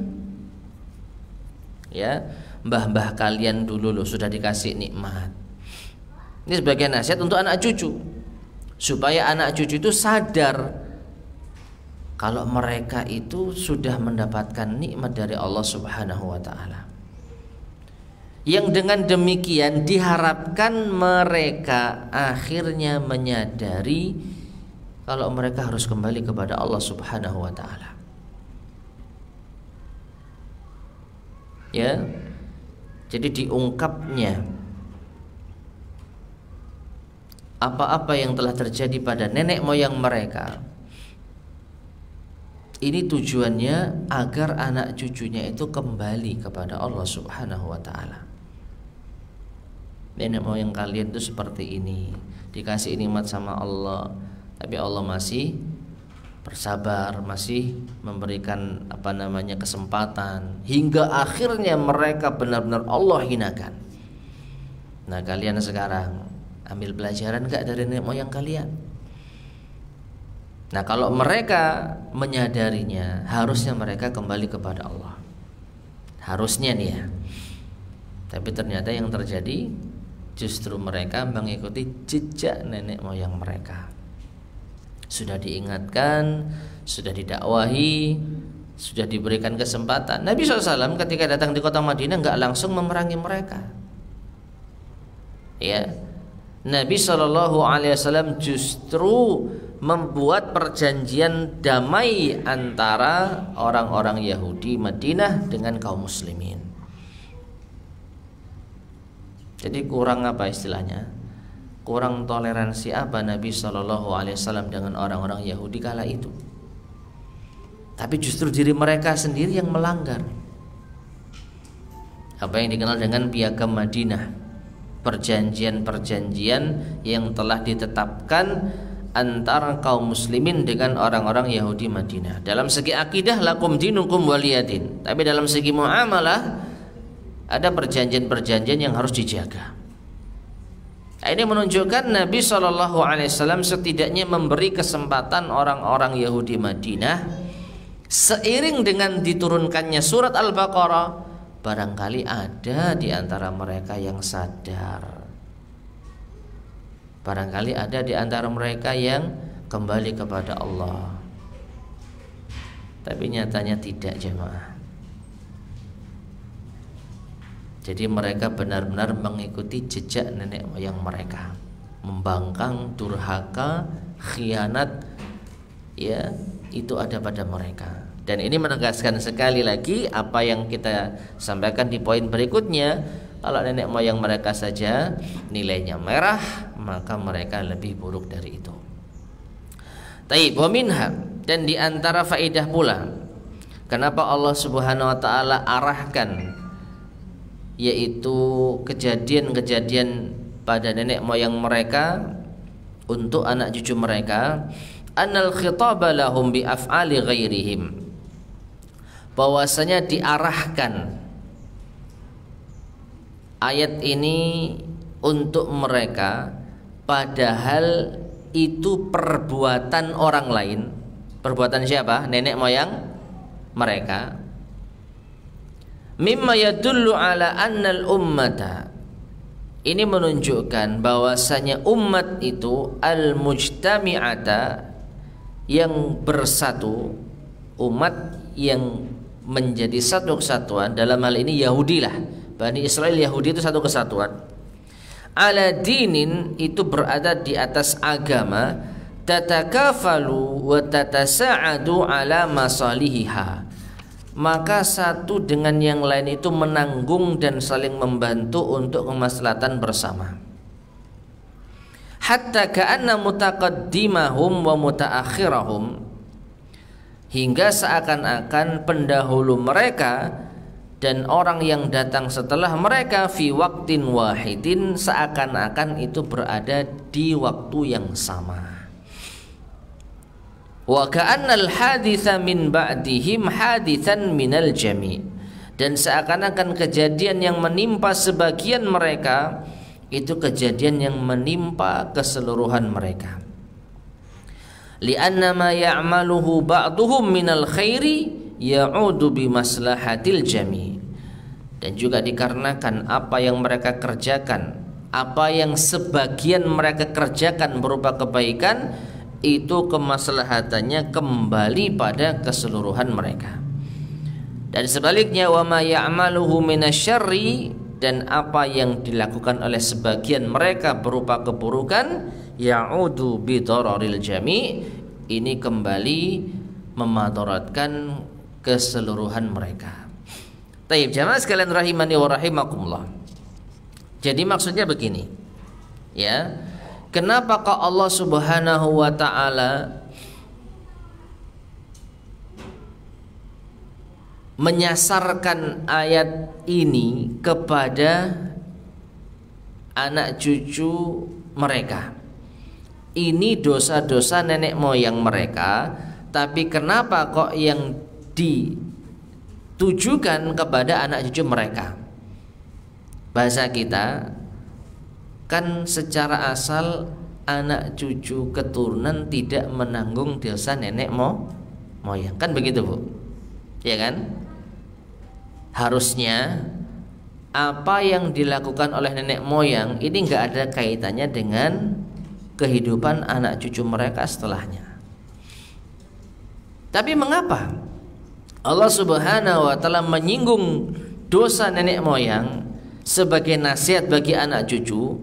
Ya, mbah-mbah kalian dulu loh sudah dikasih nikmat. Ini sebagai nasihat untuk anak cucu, supaya anak cucu itu sadar kalau mereka itu sudah mendapatkan nikmat dari Allah Subhanahu wa taala. Yang dengan demikian diharapkan mereka akhirnya menyadari kalau mereka harus kembali kepada Allah Subhanahu wa taala. Ya. Jadi diungkapnya apa-apa yang telah terjadi pada nenek moyang mereka, ini tujuannya agar anak cucunya itu kembali kepada Allah Subhanahu wa taala. Nenek moyang kalian itu seperti ini, dikasih nikmat sama Allah, tapi Allah masih bersabar, masih memberikan kesempatan hingga akhirnya mereka benar-benar Allah hinakan. Nah, kalian sekarang ambil pelajaran enggak dari nenek moyang kalian? Nah, kalau mereka menyadarinya, harusnya mereka kembali kepada Allah. Harusnya nih ya. Tapi ternyata yang terjadi justru mereka mengikuti jejak nenek moyang mereka. Sudah diingatkan, sudah didakwahi, sudah diberikan kesempatan. Nabi SAW ketika datang di kota Madinah enggak langsung memerangi mereka. Ya, Nabi SAW justru membuat perjanjian damai antara orang-orang Yahudi Madinah dengan kaum muslimin. Jadi kurang apa istilahnya? Kurang toleransi apa Nabi SAW dengan orang-orang Yahudi kala itu? Tapi justru diri mereka sendiri yang melanggar apa yang dikenal dengan Piagam Madinah, perjanjian-perjanjian yang telah ditetapkan antara kaum muslimin dengan orang-orang Yahudi Madinah. Dalam segi akidah lakum dinukum waliyadin, tapi dalam segi muamalah ada perjanjian-perjanjian yang harus dijaga. Nah, Ini menunjukkan Nabi SAW setidaknya memberi kesempatan orang-orang Yahudi Madinah seiring dengan diturunkannya surat Al-Baqarah, barangkali ada di antara mereka yang sadar, barangkali ada di antara mereka yang kembali kepada Allah. Tapi nyatanya tidak, jemaah. Jadi mereka benar-benar mengikuti jejak nenek moyang mereka, membangkang, durhaka, khianat, ya, itu ada pada mereka. Dan ini menegaskan sekali lagi apa yang kita sampaikan di poin berikutnya. Kalau nenek moyang mereka saja nilainya merah, maka mereka lebih buruk dari itu. Taib wa minha, dan di antara faedah pula kenapa Allah Subhanahu wa taala arahkan yaitu kejadian-kejadian pada nenek moyang mereka untuk anak cucu mereka, annal khitaba lahum bi af'ali ghairihim, bahwasanya diarahkan ayat ini untuk mereka padahal itu perbuatan orang lain. Perbuatan siapa? Nenek moyang mereka. Mimma yadullu ala annal ummata, ini menunjukkan bahwasanya umat itu al-mujtami'ata, yang bersatu, umat yang menjadi satu kesatuan. Dalam hal ini Yahudi lah, Bani Israel, Yahudi itu satu kesatuan. Ala dinin, itu berada di atas agama, tatakafalu wa tatasa'adu ala masalihiha, maka satu dengan yang lain itu menanggung dan saling membantu untuk kemaslahatan bersama. Hatta ka'anna mutaqaddimahum wa mutaakhirahum, hingga seakan-akan pendahulu mereka dan orang yang datang setelah mereka fi waqtin wahidin, seakan-akan itu berada di waktu yang sama. Wa ka'annal haditha min ba'dihim hadithan minal jami', dan seakan-akan kejadian yang menimpa sebagian mereka itu kejadian yang menimpa keseluruhan mereka. Li'anna ma ya'maluhu ba'duhum minal khairi ya'udu bimaslahatil jami', dan juga dikarenakan apa yang mereka kerjakan, apa yang sebagian mereka kerjakan berupa kebaikan, itu kemaslahatannya kembali pada keseluruhan mereka. Dan sebaliknya, wa ma ya'maluhu minasyarri, dan apa yang dilakukan oleh sebagian mereka berupa keburukan, ya'udu bidararil jami', ini kembali memadaratkan keseluruhan mereka. Taib, jamaah sekalian rahimani wa rahimakumullah. Jadi maksudnya begini, ya, kenapa kok Allah Subhanahu wa ta'ala menyasarkan ayat ini kepada anak cucu mereka? Ini dosa-dosa nenek moyang mereka, tapi kenapa kok yang ditujukan kepada anak cucu mereka? Bahasa kita kan secara asal anak cucu keturunan tidak menanggung dosa nenek moyang, kan begitu, Bu? Ya kan? Harusnya apa yang dilakukan oleh nenek moyang ini nggak ada kaitannya dengan kehidupan anak cucu mereka setelahnya. Tapi mengapa Allah Subhanahu wa ta'ala menyinggung dosa nenek moyang sebagai nasihat bagi anak cucu?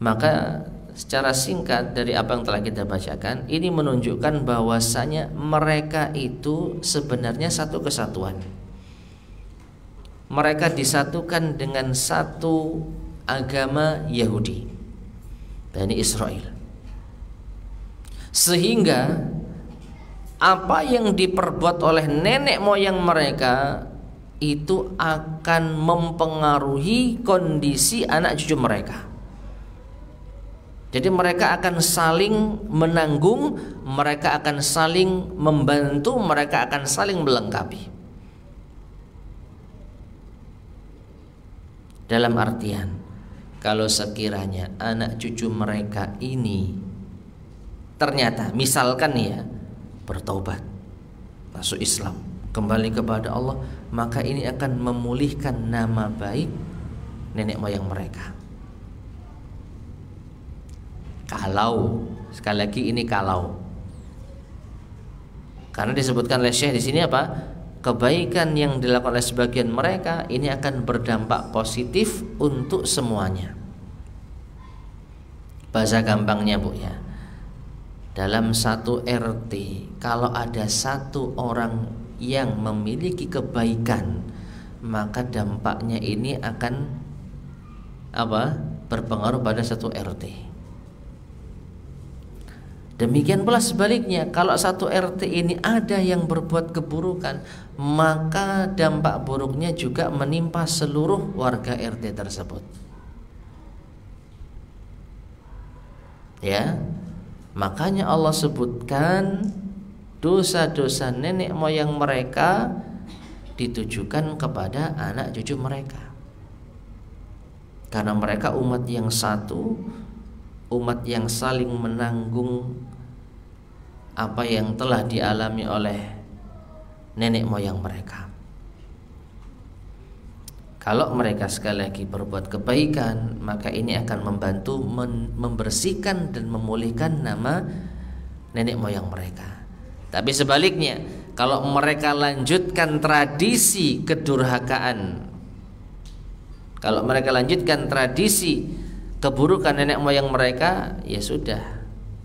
Maka secara singkat dari apa yang telah kita bacakan, ini menunjukkan bahwasanya mereka itu sebenarnya satu kesatuan. Mereka disatukan dengan satu agama Yahudi, Bani Israel. Sehingga apa yang diperbuat oleh nenek moyang mereka itu akan mempengaruhi kondisi anak cucu mereka. Jadi mereka akan saling menanggung, mereka akan saling membantu, mereka akan saling melengkapi. Dalam artian, kalau sekiranya anak cucu mereka ini ternyata misalkan ya bertaubat, masuk Islam, kembali kepada Allah, maka ini akan memulihkan nama baik nenek moyang mereka. Kalau, sekali lagi ini kalau, karena disebutkan oleh Syekh di sini apa? Kebaikan yang dilakukan oleh sebagian mereka ini akan berdampak positif untuk semuanya. Bahasa gampangnya Bu ya, dalam satu RT kalau ada satu orang yang memiliki kebaikan, maka dampaknya ini akan apa? Berpengaruh pada satu RT. Demikian pula sebaliknya, kalau satu RT ini ada yang berbuat keburukan, maka dampak buruknya juga menimpa seluruh warga RT tersebut. Ya, makanya Allah sebutkan dosa-dosa nenek moyang mereka ditujukan kepada anak cucu mereka. Karena mereka umat yang satu, umat yang saling menanggung apa yang telah dialami oleh nenek moyang mereka. Kalau mereka sekali lagi berbuat kebaikan, maka ini akan membantu membersihkan dan memulihkan nama nenek moyang mereka. Tapi sebaliknya, kalau mereka lanjutkan tradisi kedurhakaan, kalau mereka lanjutkan tradisi keburukan nenek moyang mereka, ya sudah,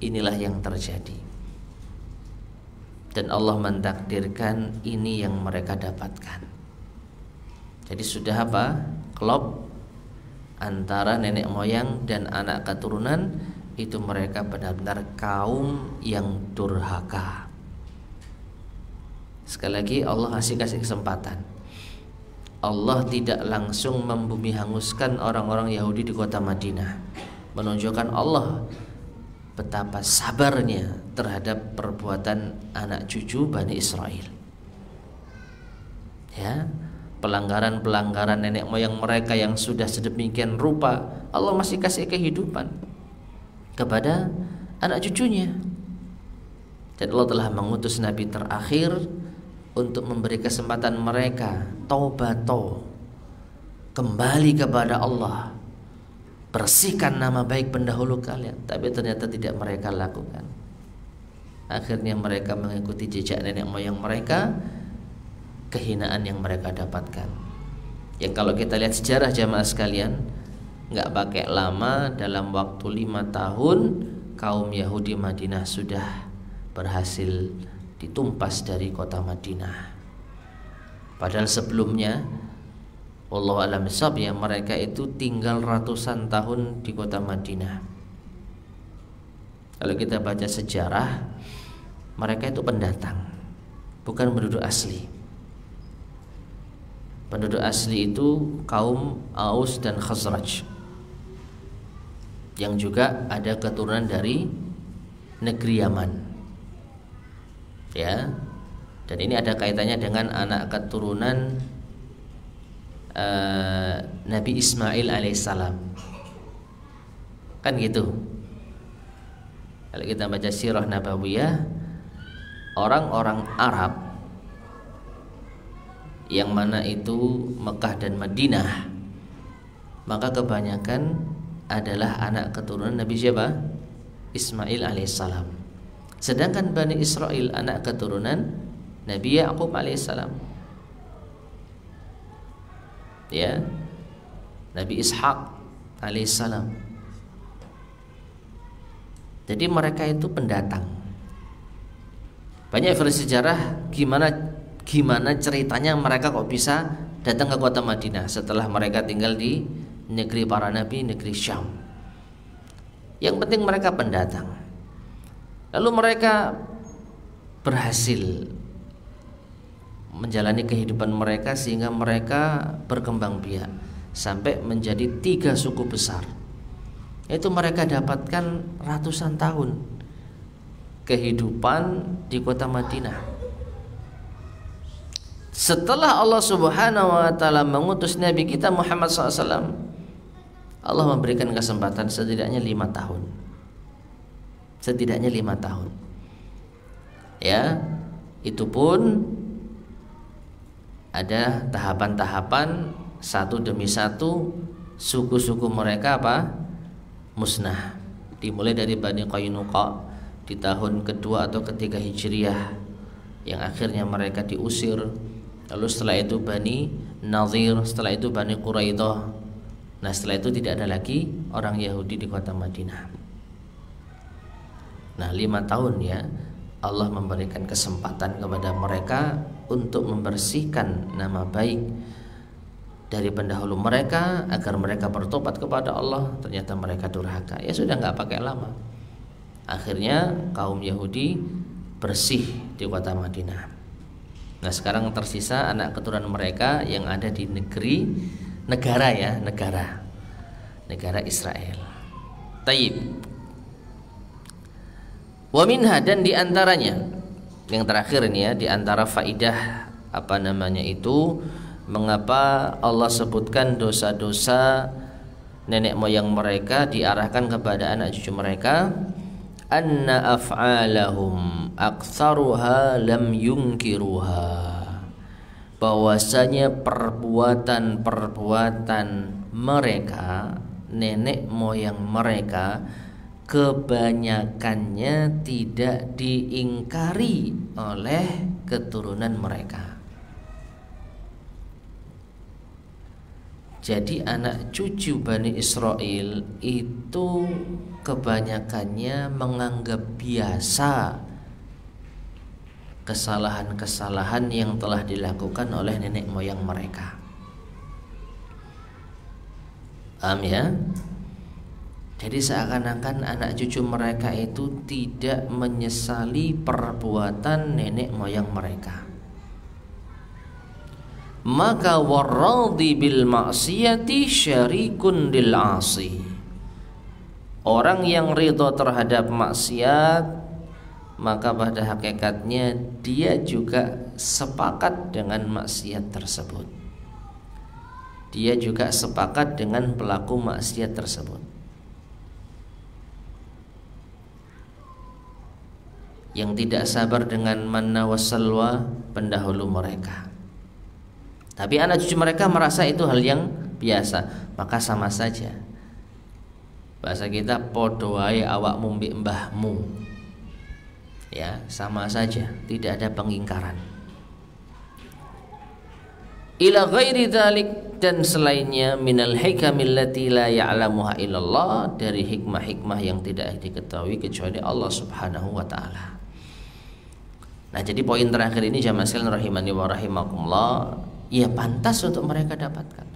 inilah yang terjadi. Dan Allah mentakdirkan ini yang mereka dapatkan. Jadi sudah apa? Klop antara nenek moyang dan anak keturunan, itu mereka benar-benar kaum yang durhaka. Sekali lagi Allah kasih kesempatan. Allah tidak langsung membumi hanguskan orang-orang Yahudi di kota Madinah, menunjukkan Allah betapa sabarnya terhadap perbuatan anak cucu Bani Israel. Ya, pelanggaran-pelanggaran nenek moyang mereka yang sudah sedemikian rupa, Allah masih kasih kehidupan kepada anak cucunya. Dan Allah telah mengutus Nabi terakhir untuk memberi kesempatan mereka taubato, kembali kepada Allah, bersihkan nama baik pendahulu kalian. Tapi ternyata tidak mereka lakukan. Akhirnya mereka mengikuti jejak nenek moyang mereka, kehinaan yang mereka dapatkan. Yang kalau kita lihat sejarah jamaah sekalian, nggak pakai lama, dalam waktu 5 tahun kaum Yahudi Madinah sudah berhasil ditumpas dari kota Madinah. Padahal sebelumnya, wallahu a'lam bishawab, ya, mereka itu tinggal ratusan tahun di kota Madinah. Kalau kita baca sejarah, mereka itu pendatang, bukan penduduk asli. Penduduk asli itu kaum Aus dan Khazraj, yang juga ada keturunan dari negeri Yaman. Ya, dan ini ada kaitannya dengan anak keturunan Nabi Ismail alaihissalam, kan gitu. Kalau kita baca sirah nabawiyah, orang-orang Arab yang mana itu Mekah dan Madinah, maka kebanyakan adalah anak keturunan Nabi siapa? Ismail alaihissalam. Sedangkan Bani Israel anak keturunan Nabi Ya'qub alaihissalam. Ya, Nabi Ishaq alaihissalam. Jadi mereka itu pendatang. Banyak versi sejarah gimana ceritanya mereka kok bisa datang ke kota Madinah setelah mereka tinggal di negeri para nabi, negeri Syam. Yang penting mereka pendatang. Lalu mereka berhasil menjalani kehidupan mereka sehingga mereka berkembang biak sampai menjadi 3 suku besar. Itu mereka dapatkan ratusan tahun kehidupan di kota Madinah. Setelah Allah Subhanahu wa taala mengutus Nabi kita Muhammad SAW, Allah memberikan kesempatan setidaknya 5 tahun. Setidaknya 5 tahun. Ya, itu pun ada tahapan-tahapan, satu demi satu suku-suku mereka musnah. Dimulai dari Bani Qainuqa di tahun kedua atau ketiga Hijriah, yang akhirnya mereka diusir. Lalu setelah itu Bani Nadhir, setelah itu Bani Quraidah. Nah, setelah itu tidak ada lagi orang Yahudi di kota Madinah. Nah, 5 tahun ya, Allah memberikan kesempatan kepada mereka untuk membersihkan nama baik dari pendahulu mereka, agar mereka bertobat kepada Allah. Ternyata mereka durhaka. Ya sudah, nggak pakai lama. Akhirnya kaum Yahudi bersih di kota Madinah. Nah, sekarang tersisa anak keturunan mereka yang ada di negara Israel. Taib. Wa minha, dan diantaranya yang terakhir ini ya, diantara faidah mengapa Allah sebutkan dosa-dosa nenek moyang mereka diarahkan kepada anak cucu mereka, anna af'alahum aktsaruha lam yunkiruha, bahwasanya perbuatan-perbuatan mereka, nenek moyang mereka, kebanyakannya tidak diingkari oleh keturunan mereka. Jadi anak cucu Bani Israel itu kebanyakannya menganggap biasa kesalahan-kesalahan yang telah dilakukan oleh nenek moyang mereka. Paham ya? Jadi seakan-akan anak cucu mereka itu tidak menyesali perbuatan nenek moyang mereka. Maka waradi bil maksiyati syarikun lil asi. Orang yang ridho terhadap maksiat, maka pada hakikatnya dia juga sepakat dengan maksiat tersebut. Dia juga sepakat dengan pelaku maksiat tersebut. Yang tidak sabar dengan manna wassalwa pendahulu mereka. Tapi anak cucu mereka merasa itu hal yang biasa, maka sama saja. Bahasa kita podo wae awakmu mbek mbahmu. Ya, sama saja, tidak ada pengingkaran. Ila ghairi dzalik, dan selainnya minal hikamil lati la ya'lamuha illallah, dari hikmah-hikmah yang tidak diketahui kecuali Allah Subhanahu wa taala. Nah, jadi poin terakhir ini jamaah sekalian rahimani wa rahimakumullah, ya pantas untuk mereka dapatkan.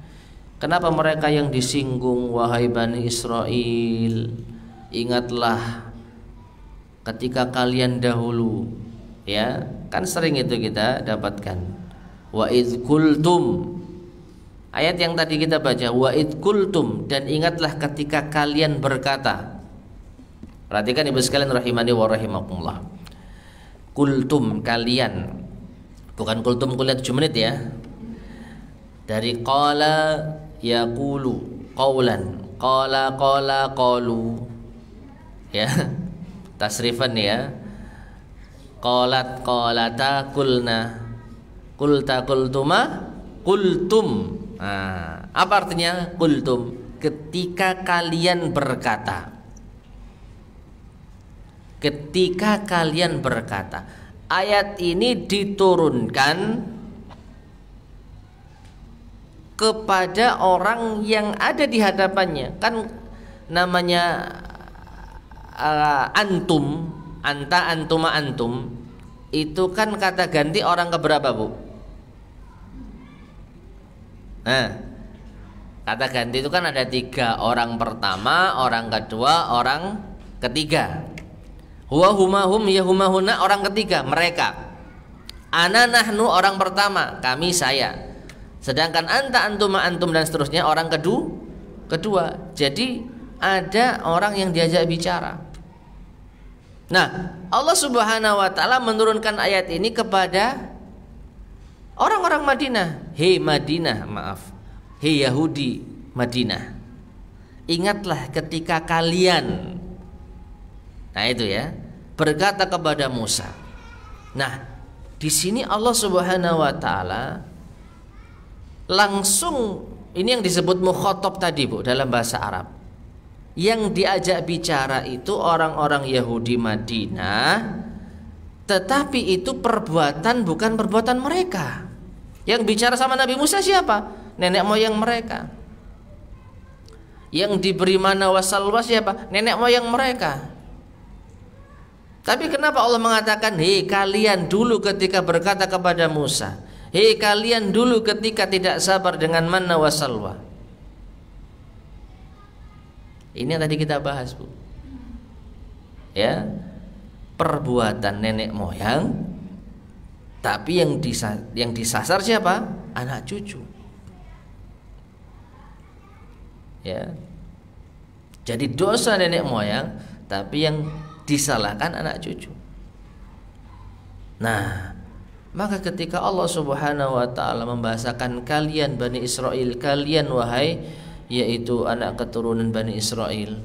Kenapa mereka yang disinggung, wahai Bani Israel, ingatlah ketika kalian dahulu, ya kan sering itu kita dapatkan. Wa idz qultum, ayat yang tadi kita baca, wa idz qultum, dan ingatlah ketika kalian berkata. Perhatikan ibu sekalian rahimani wa rahimakumullah. Qultum, kalian, bukan qultum kuliah 7 menit ya. Dari qala yaqulu qaulan, qala qalu, ya tasrifan ya. Qalat qalata qulna, qulta qultuma qultum. Nah, apa artinya qultum? Ketika kalian berkata. Ketika kalian berkata. Ayat ini diturunkan kepada orang yang ada di hadapannya. Kan namanya antum, anta, antuma, antum, itu kan kata ganti orang keberapa, Bu? Nah, kata ganti itu kan ada 3, orang pertama, orang kedua, orang ketiga. Huwa huma hum ya huma huna, orang ketiga, mereka. Ana nahnu, orang pertama, kami, saya. Sedangkan anta, antuma, antum, dan seterusnya orang kedua. Jadi ada orang yang diajak bicara. Nah, Allah Subhanahu wa taala menurunkan ayat ini kepada orang-orang Madinah. Hei Madinah, maaf, hei Yahudi Madinah, ingatlah ketika kalian, nah itu ya, berkata kepada Musa. Nah, di sini Allah Subhanahu wa taala langsung, ini yang disebut mukhatab tadi Bu dalam bahasa Arab. Yang diajak bicara itu orang-orang Yahudi Madinah, tetapi itu perbuatan bukan perbuatan mereka. Yang bicara sama Nabi Musa siapa? Nenek moyang mereka. Yang diberi mana wasalwa siapa? Nenek moyang mereka. Tapi kenapa Allah mengatakan, hei kalian dulu ketika berkata kepada Musa, hei kalian dulu ketika tidak sabar dengan manna wasalwa. Ini yang tadi kita bahas Bu, ya, perbuatan nenek moyang, tapi yang disasar siapa? Anak cucu. Ya, jadi dosa nenek moyang, tapi yang disalahkan anak cucu. Nah, maka ketika Allah Subhanahu wa taala membahasakan kalian Bani Israel, kalian wahai, yaitu anak keturunan Bani Israel,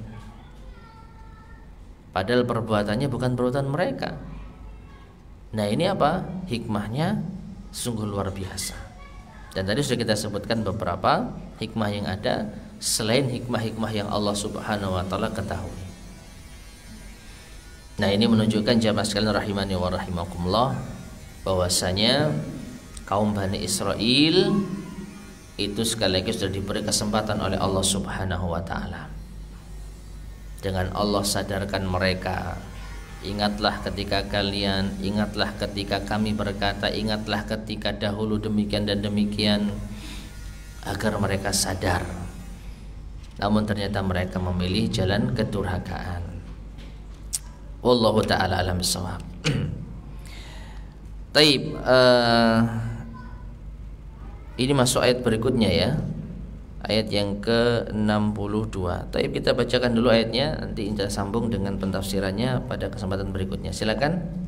padahal perbuatannya bukan perbuatan mereka. Nah, ini apa? Hikmahnya sungguh luar biasa. Dan tadi sudah kita sebutkan beberapa hikmah yang ada selain hikmah-hikmah yang Allah Subhanahu wa taala ketahui. Nah, ini menunjukkan jamaah sekalian rahimani wa rahimakumullah, bahwasanya kaum Bani Israel itu sekali lagi sudah diberi kesempatan oleh Allah Subhanahu wa taala. Dengan Allah sadarkan mereka, ingatlah ketika kalian, ingatlah ketika kami berkata, ingatlah ketika dahulu demikian dan demikian, agar mereka sadar. Namun ternyata mereka memilih jalan kedurhakaan. Wallahu ta'ala alam bissawab. Taib, ini masuk ayat berikutnya ya, ayat yang ke-62. Taib, kita bacakan dulu ayatnya, nanti kita sambung dengan pentafsirannya pada kesempatan berikutnya. Silakan.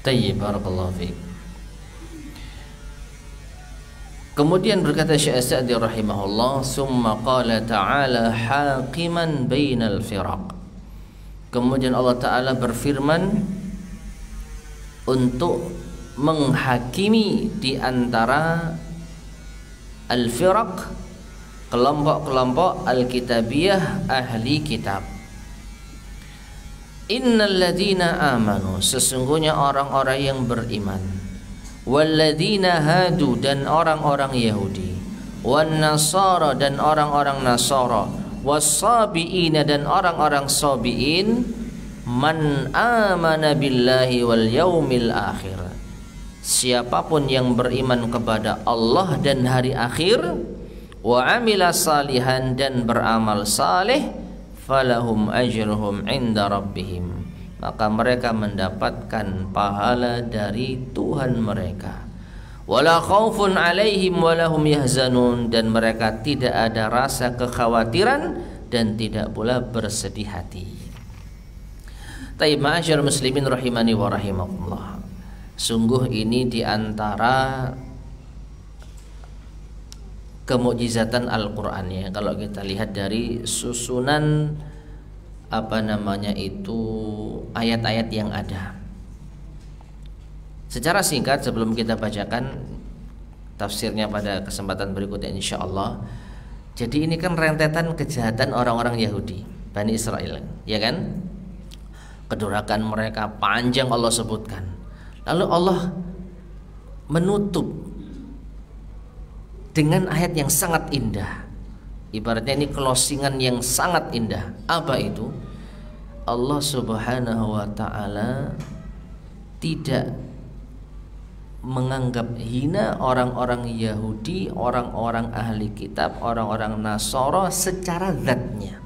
Tayyib, barakallahu fiik. Kemudian berkata Syekh Sa'di rahimahullah, summa qala ta'ala haqiman bainal firaq. Kemudian Allah Ta'ala berfirman untuk menghakimi di antara al-firaq, kelompok-kelompok al-kitabiyah, ahli kitab. Innal ladzina amanu, sesungguhnya orang-orang yang beriman, walladzina hadu, dan orang-orang Yahudi, wan nasara, dan orang-orang Nasara, wassabiina, dan orang-orang sabiin, man amana billahi wal yaumil akhir, siapapun yang beriman kepada Allah dan hari akhir, wa amila salihan, dan beramal saleh, falahum ajruhum inda rabbihim, maka mereka mendapatkan pahala dari Tuhan mereka. Wala khaufun alaihim walahum yahzanun, dan mereka tidak ada rasa kekhawatiran dan tidak pula bersedih hati. Taib, ma'asyar muslimin rahimani wa rahimakumullah, sungguh ini diantara kemukjizatan Al-Quran ya. Kalau kita lihat dari susunan ayat-ayat yang ada, secara singkat sebelum kita bacakan, tafsirnya pada kesempatan berikutnya insyaallah. Jadi ini kan rentetan kejahatan orang-orang Yahudi, Bani Israel, ya kan? Kedurakan mereka panjang Allah sebutkan. Lalu Allah menutup dengan ayat yang sangat indah. Ibaratnya ini closingan yang sangat indah. Apa itu? Allah Subhanahu wa taala tidak menganggap hina orang-orang Yahudi, orang-orang ahli kitab, orang-orang Nasara secara zatnya.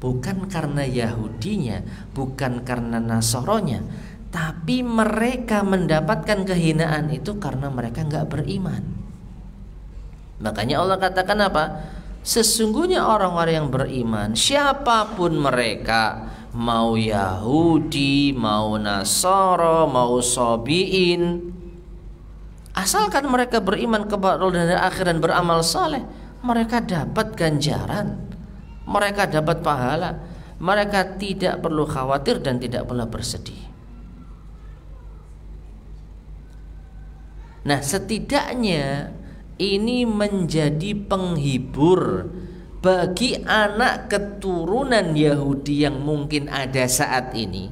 Bukan karena Yahudinya, bukan karena Nasaranya, tapi mereka mendapatkan kehinaan itu karena mereka nggak beriman. Makanya Allah katakan apa? Sesungguhnya orang-orang yang beriman, siapapun mereka, mau Yahudi, mau Nasara, mau Sabiin, asalkan mereka beriman kepada Allah dan akhir dan beramal saleh, mereka dapat ganjaran, mereka dapat pahala, mereka tidak perlu khawatir dan tidak perlu bersedih. Nah, setidaknya ini menjadi penghibur bagi anak keturunan Yahudi yang mungkin ada saat ini,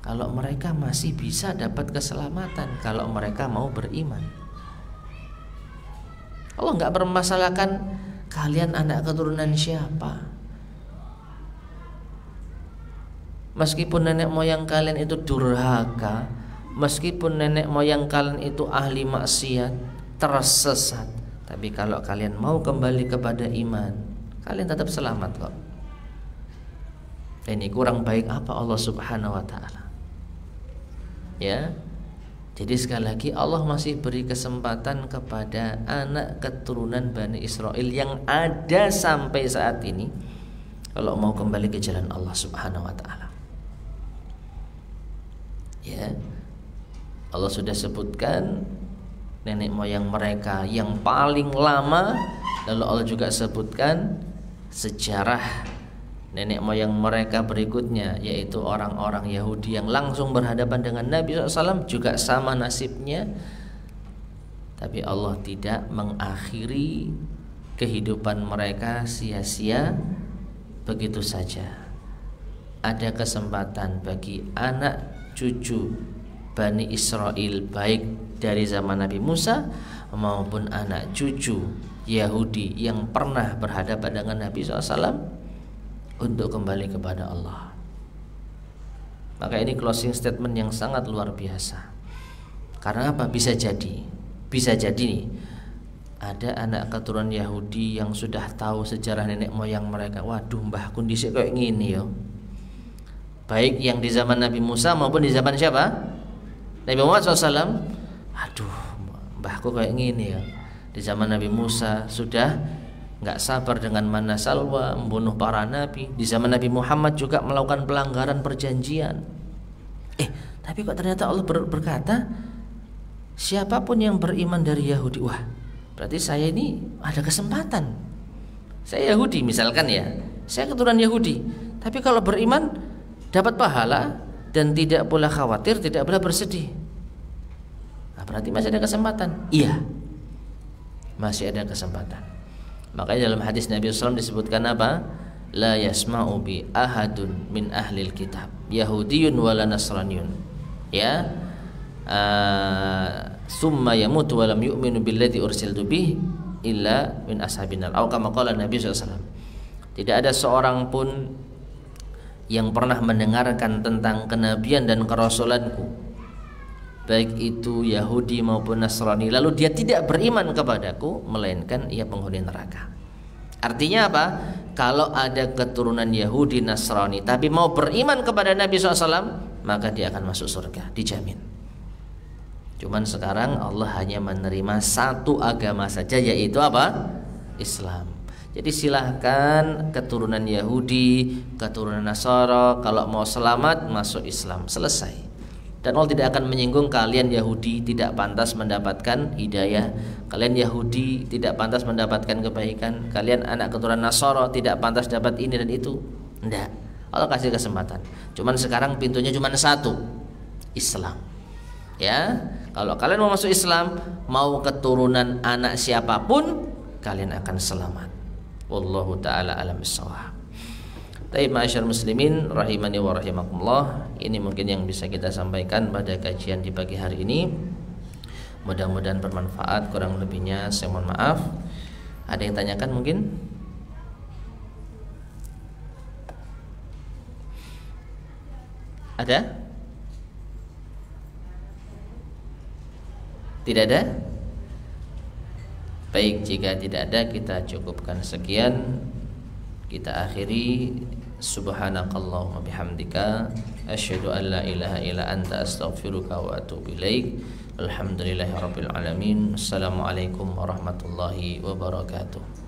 kalau mereka masih bisa dapat keselamatan kalau mereka mau beriman. Allah nggak bermasalahkan kalian anak keturunan siapa. Meskipun nenek moyang kalian itu durhaka, meskipun nenek moyang kalian itu ahli maksiat, tersesat, tapi kalau kalian mau kembali kepada iman, kalian tetap selamat kok. Ini kurang baik apa Allah Subhanahu wa taala? Ya. Jadi sekali lagi Allah masih beri kesempatan kepada anak keturunan Bani Israel yang ada sampai saat ini, kalau mau kembali ke jalan Allah Subhanahu wa taala. Ya. Allah sudah sebutkan nenek moyang mereka yang paling lama, lalu Allah juga sebutkan sejarah nenek moyang mereka berikutnya, yaitu orang-orang Yahudi yang langsung berhadapan dengan Nabi SAW juga sama nasibnya. Tapi Allah tidak mengakhiri kehidupan mereka sia-sia begitu saja. Ada kesempatan bagi anak cucu Bani Israel, baik dari zaman Nabi Musa maupun anak cucu Yahudi yang pernah berhadapan dengan Nabi SAW, untuk kembali kepada Allah. Maka ini closing statement yang sangat luar biasa. Karena apa? Bisa jadi nih, ada anak keturunan Yahudi yang sudah tahu sejarah nenek moyang mereka. Waduh, mbahku dhisik kayak gini yo. Baik yang di zaman Nabi Musa maupun di zaman siapa? Nabi Muhammad SAW. Aduh, mbahku kayak gini ya. Di zaman Nabi Musa sudah nggak sabar dengan mana salwa, membunuh para nabi. Di zaman Nabi Muhammad juga melakukan pelanggaran perjanjian. Tapi kok ternyata Allah berkata, siapapun yang beriman dari Yahudi, wah, berarti saya ini ada kesempatan. Saya Yahudi misalkan ya, saya keturunan Yahudi, tapi kalau beriman dapat pahala dan tidak pula khawatir, tidak pula bersedih. Nah, berarti masih ada kesempatan. Iya, masih ada kesempatan. Makanya dalam hadis Nabi SAW disebutkan apa? La yasma'u bi ahadun min ahlil kitab Yahudiyun wala Nasraniyun, ya, summa yamutu walam yu'minu billadzi ursiltu bih illa min ashabinar, atau kama qala Nabi SAW. Tidak ada seorang pun yang pernah mendengarkan tentang kenabian dan kerasulanku, baik itu Yahudi maupun Nasrani, lalu dia tidak beriman kepadaku, melainkan ia penghuni neraka. Artinya apa? Kalau ada keturunan Yahudi Nasrani tapi mau beriman kepada Nabi SAW, maka dia akan masuk surga, dijamin. Cuman sekarang Allah hanya menerima satu agama saja, yaitu apa? Islam. Jadi silahkan keturunan Yahudi, keturunan Nasara, kalau mau selamat masuk Islam, selesai. Dan Allah tidak akan menyinggung kalian Yahudi tidak pantas mendapatkan hidayah, kalian Yahudi tidak pantas mendapatkan kebaikan, kalian anak keturunan Nasara tidak pantas dapat ini dan itu. Tidak, Allah kasih kesempatan. Cuman sekarang pintunya cuma satu, Islam. Ya, Kalau kalian mau masuk Islam, mau keturunan anak siapapun, kalian akan selamat. Wallahu taala alam bissawab. Baik, ma'asyar muslimin rahimani wa rahimakumullah, ini mungkin yang bisa kita sampaikan pada kajian di pagi hari ini. Mudah-mudahan bermanfaat, kurang lebihnya saya mohon maaf. Ada yang tanyakan mungkin? Ada? Tidak ada? Baik, jika tidak ada kita cukupkan sekian. Kita akhiri. Subhanakallahumma bihamdika asyhadu an la ilaha illa anta astaghfiruka wa atubu ilaik. Alhamdulillahirabbil alamin. Assalamualaikum warahmatullahi wabarakatuh.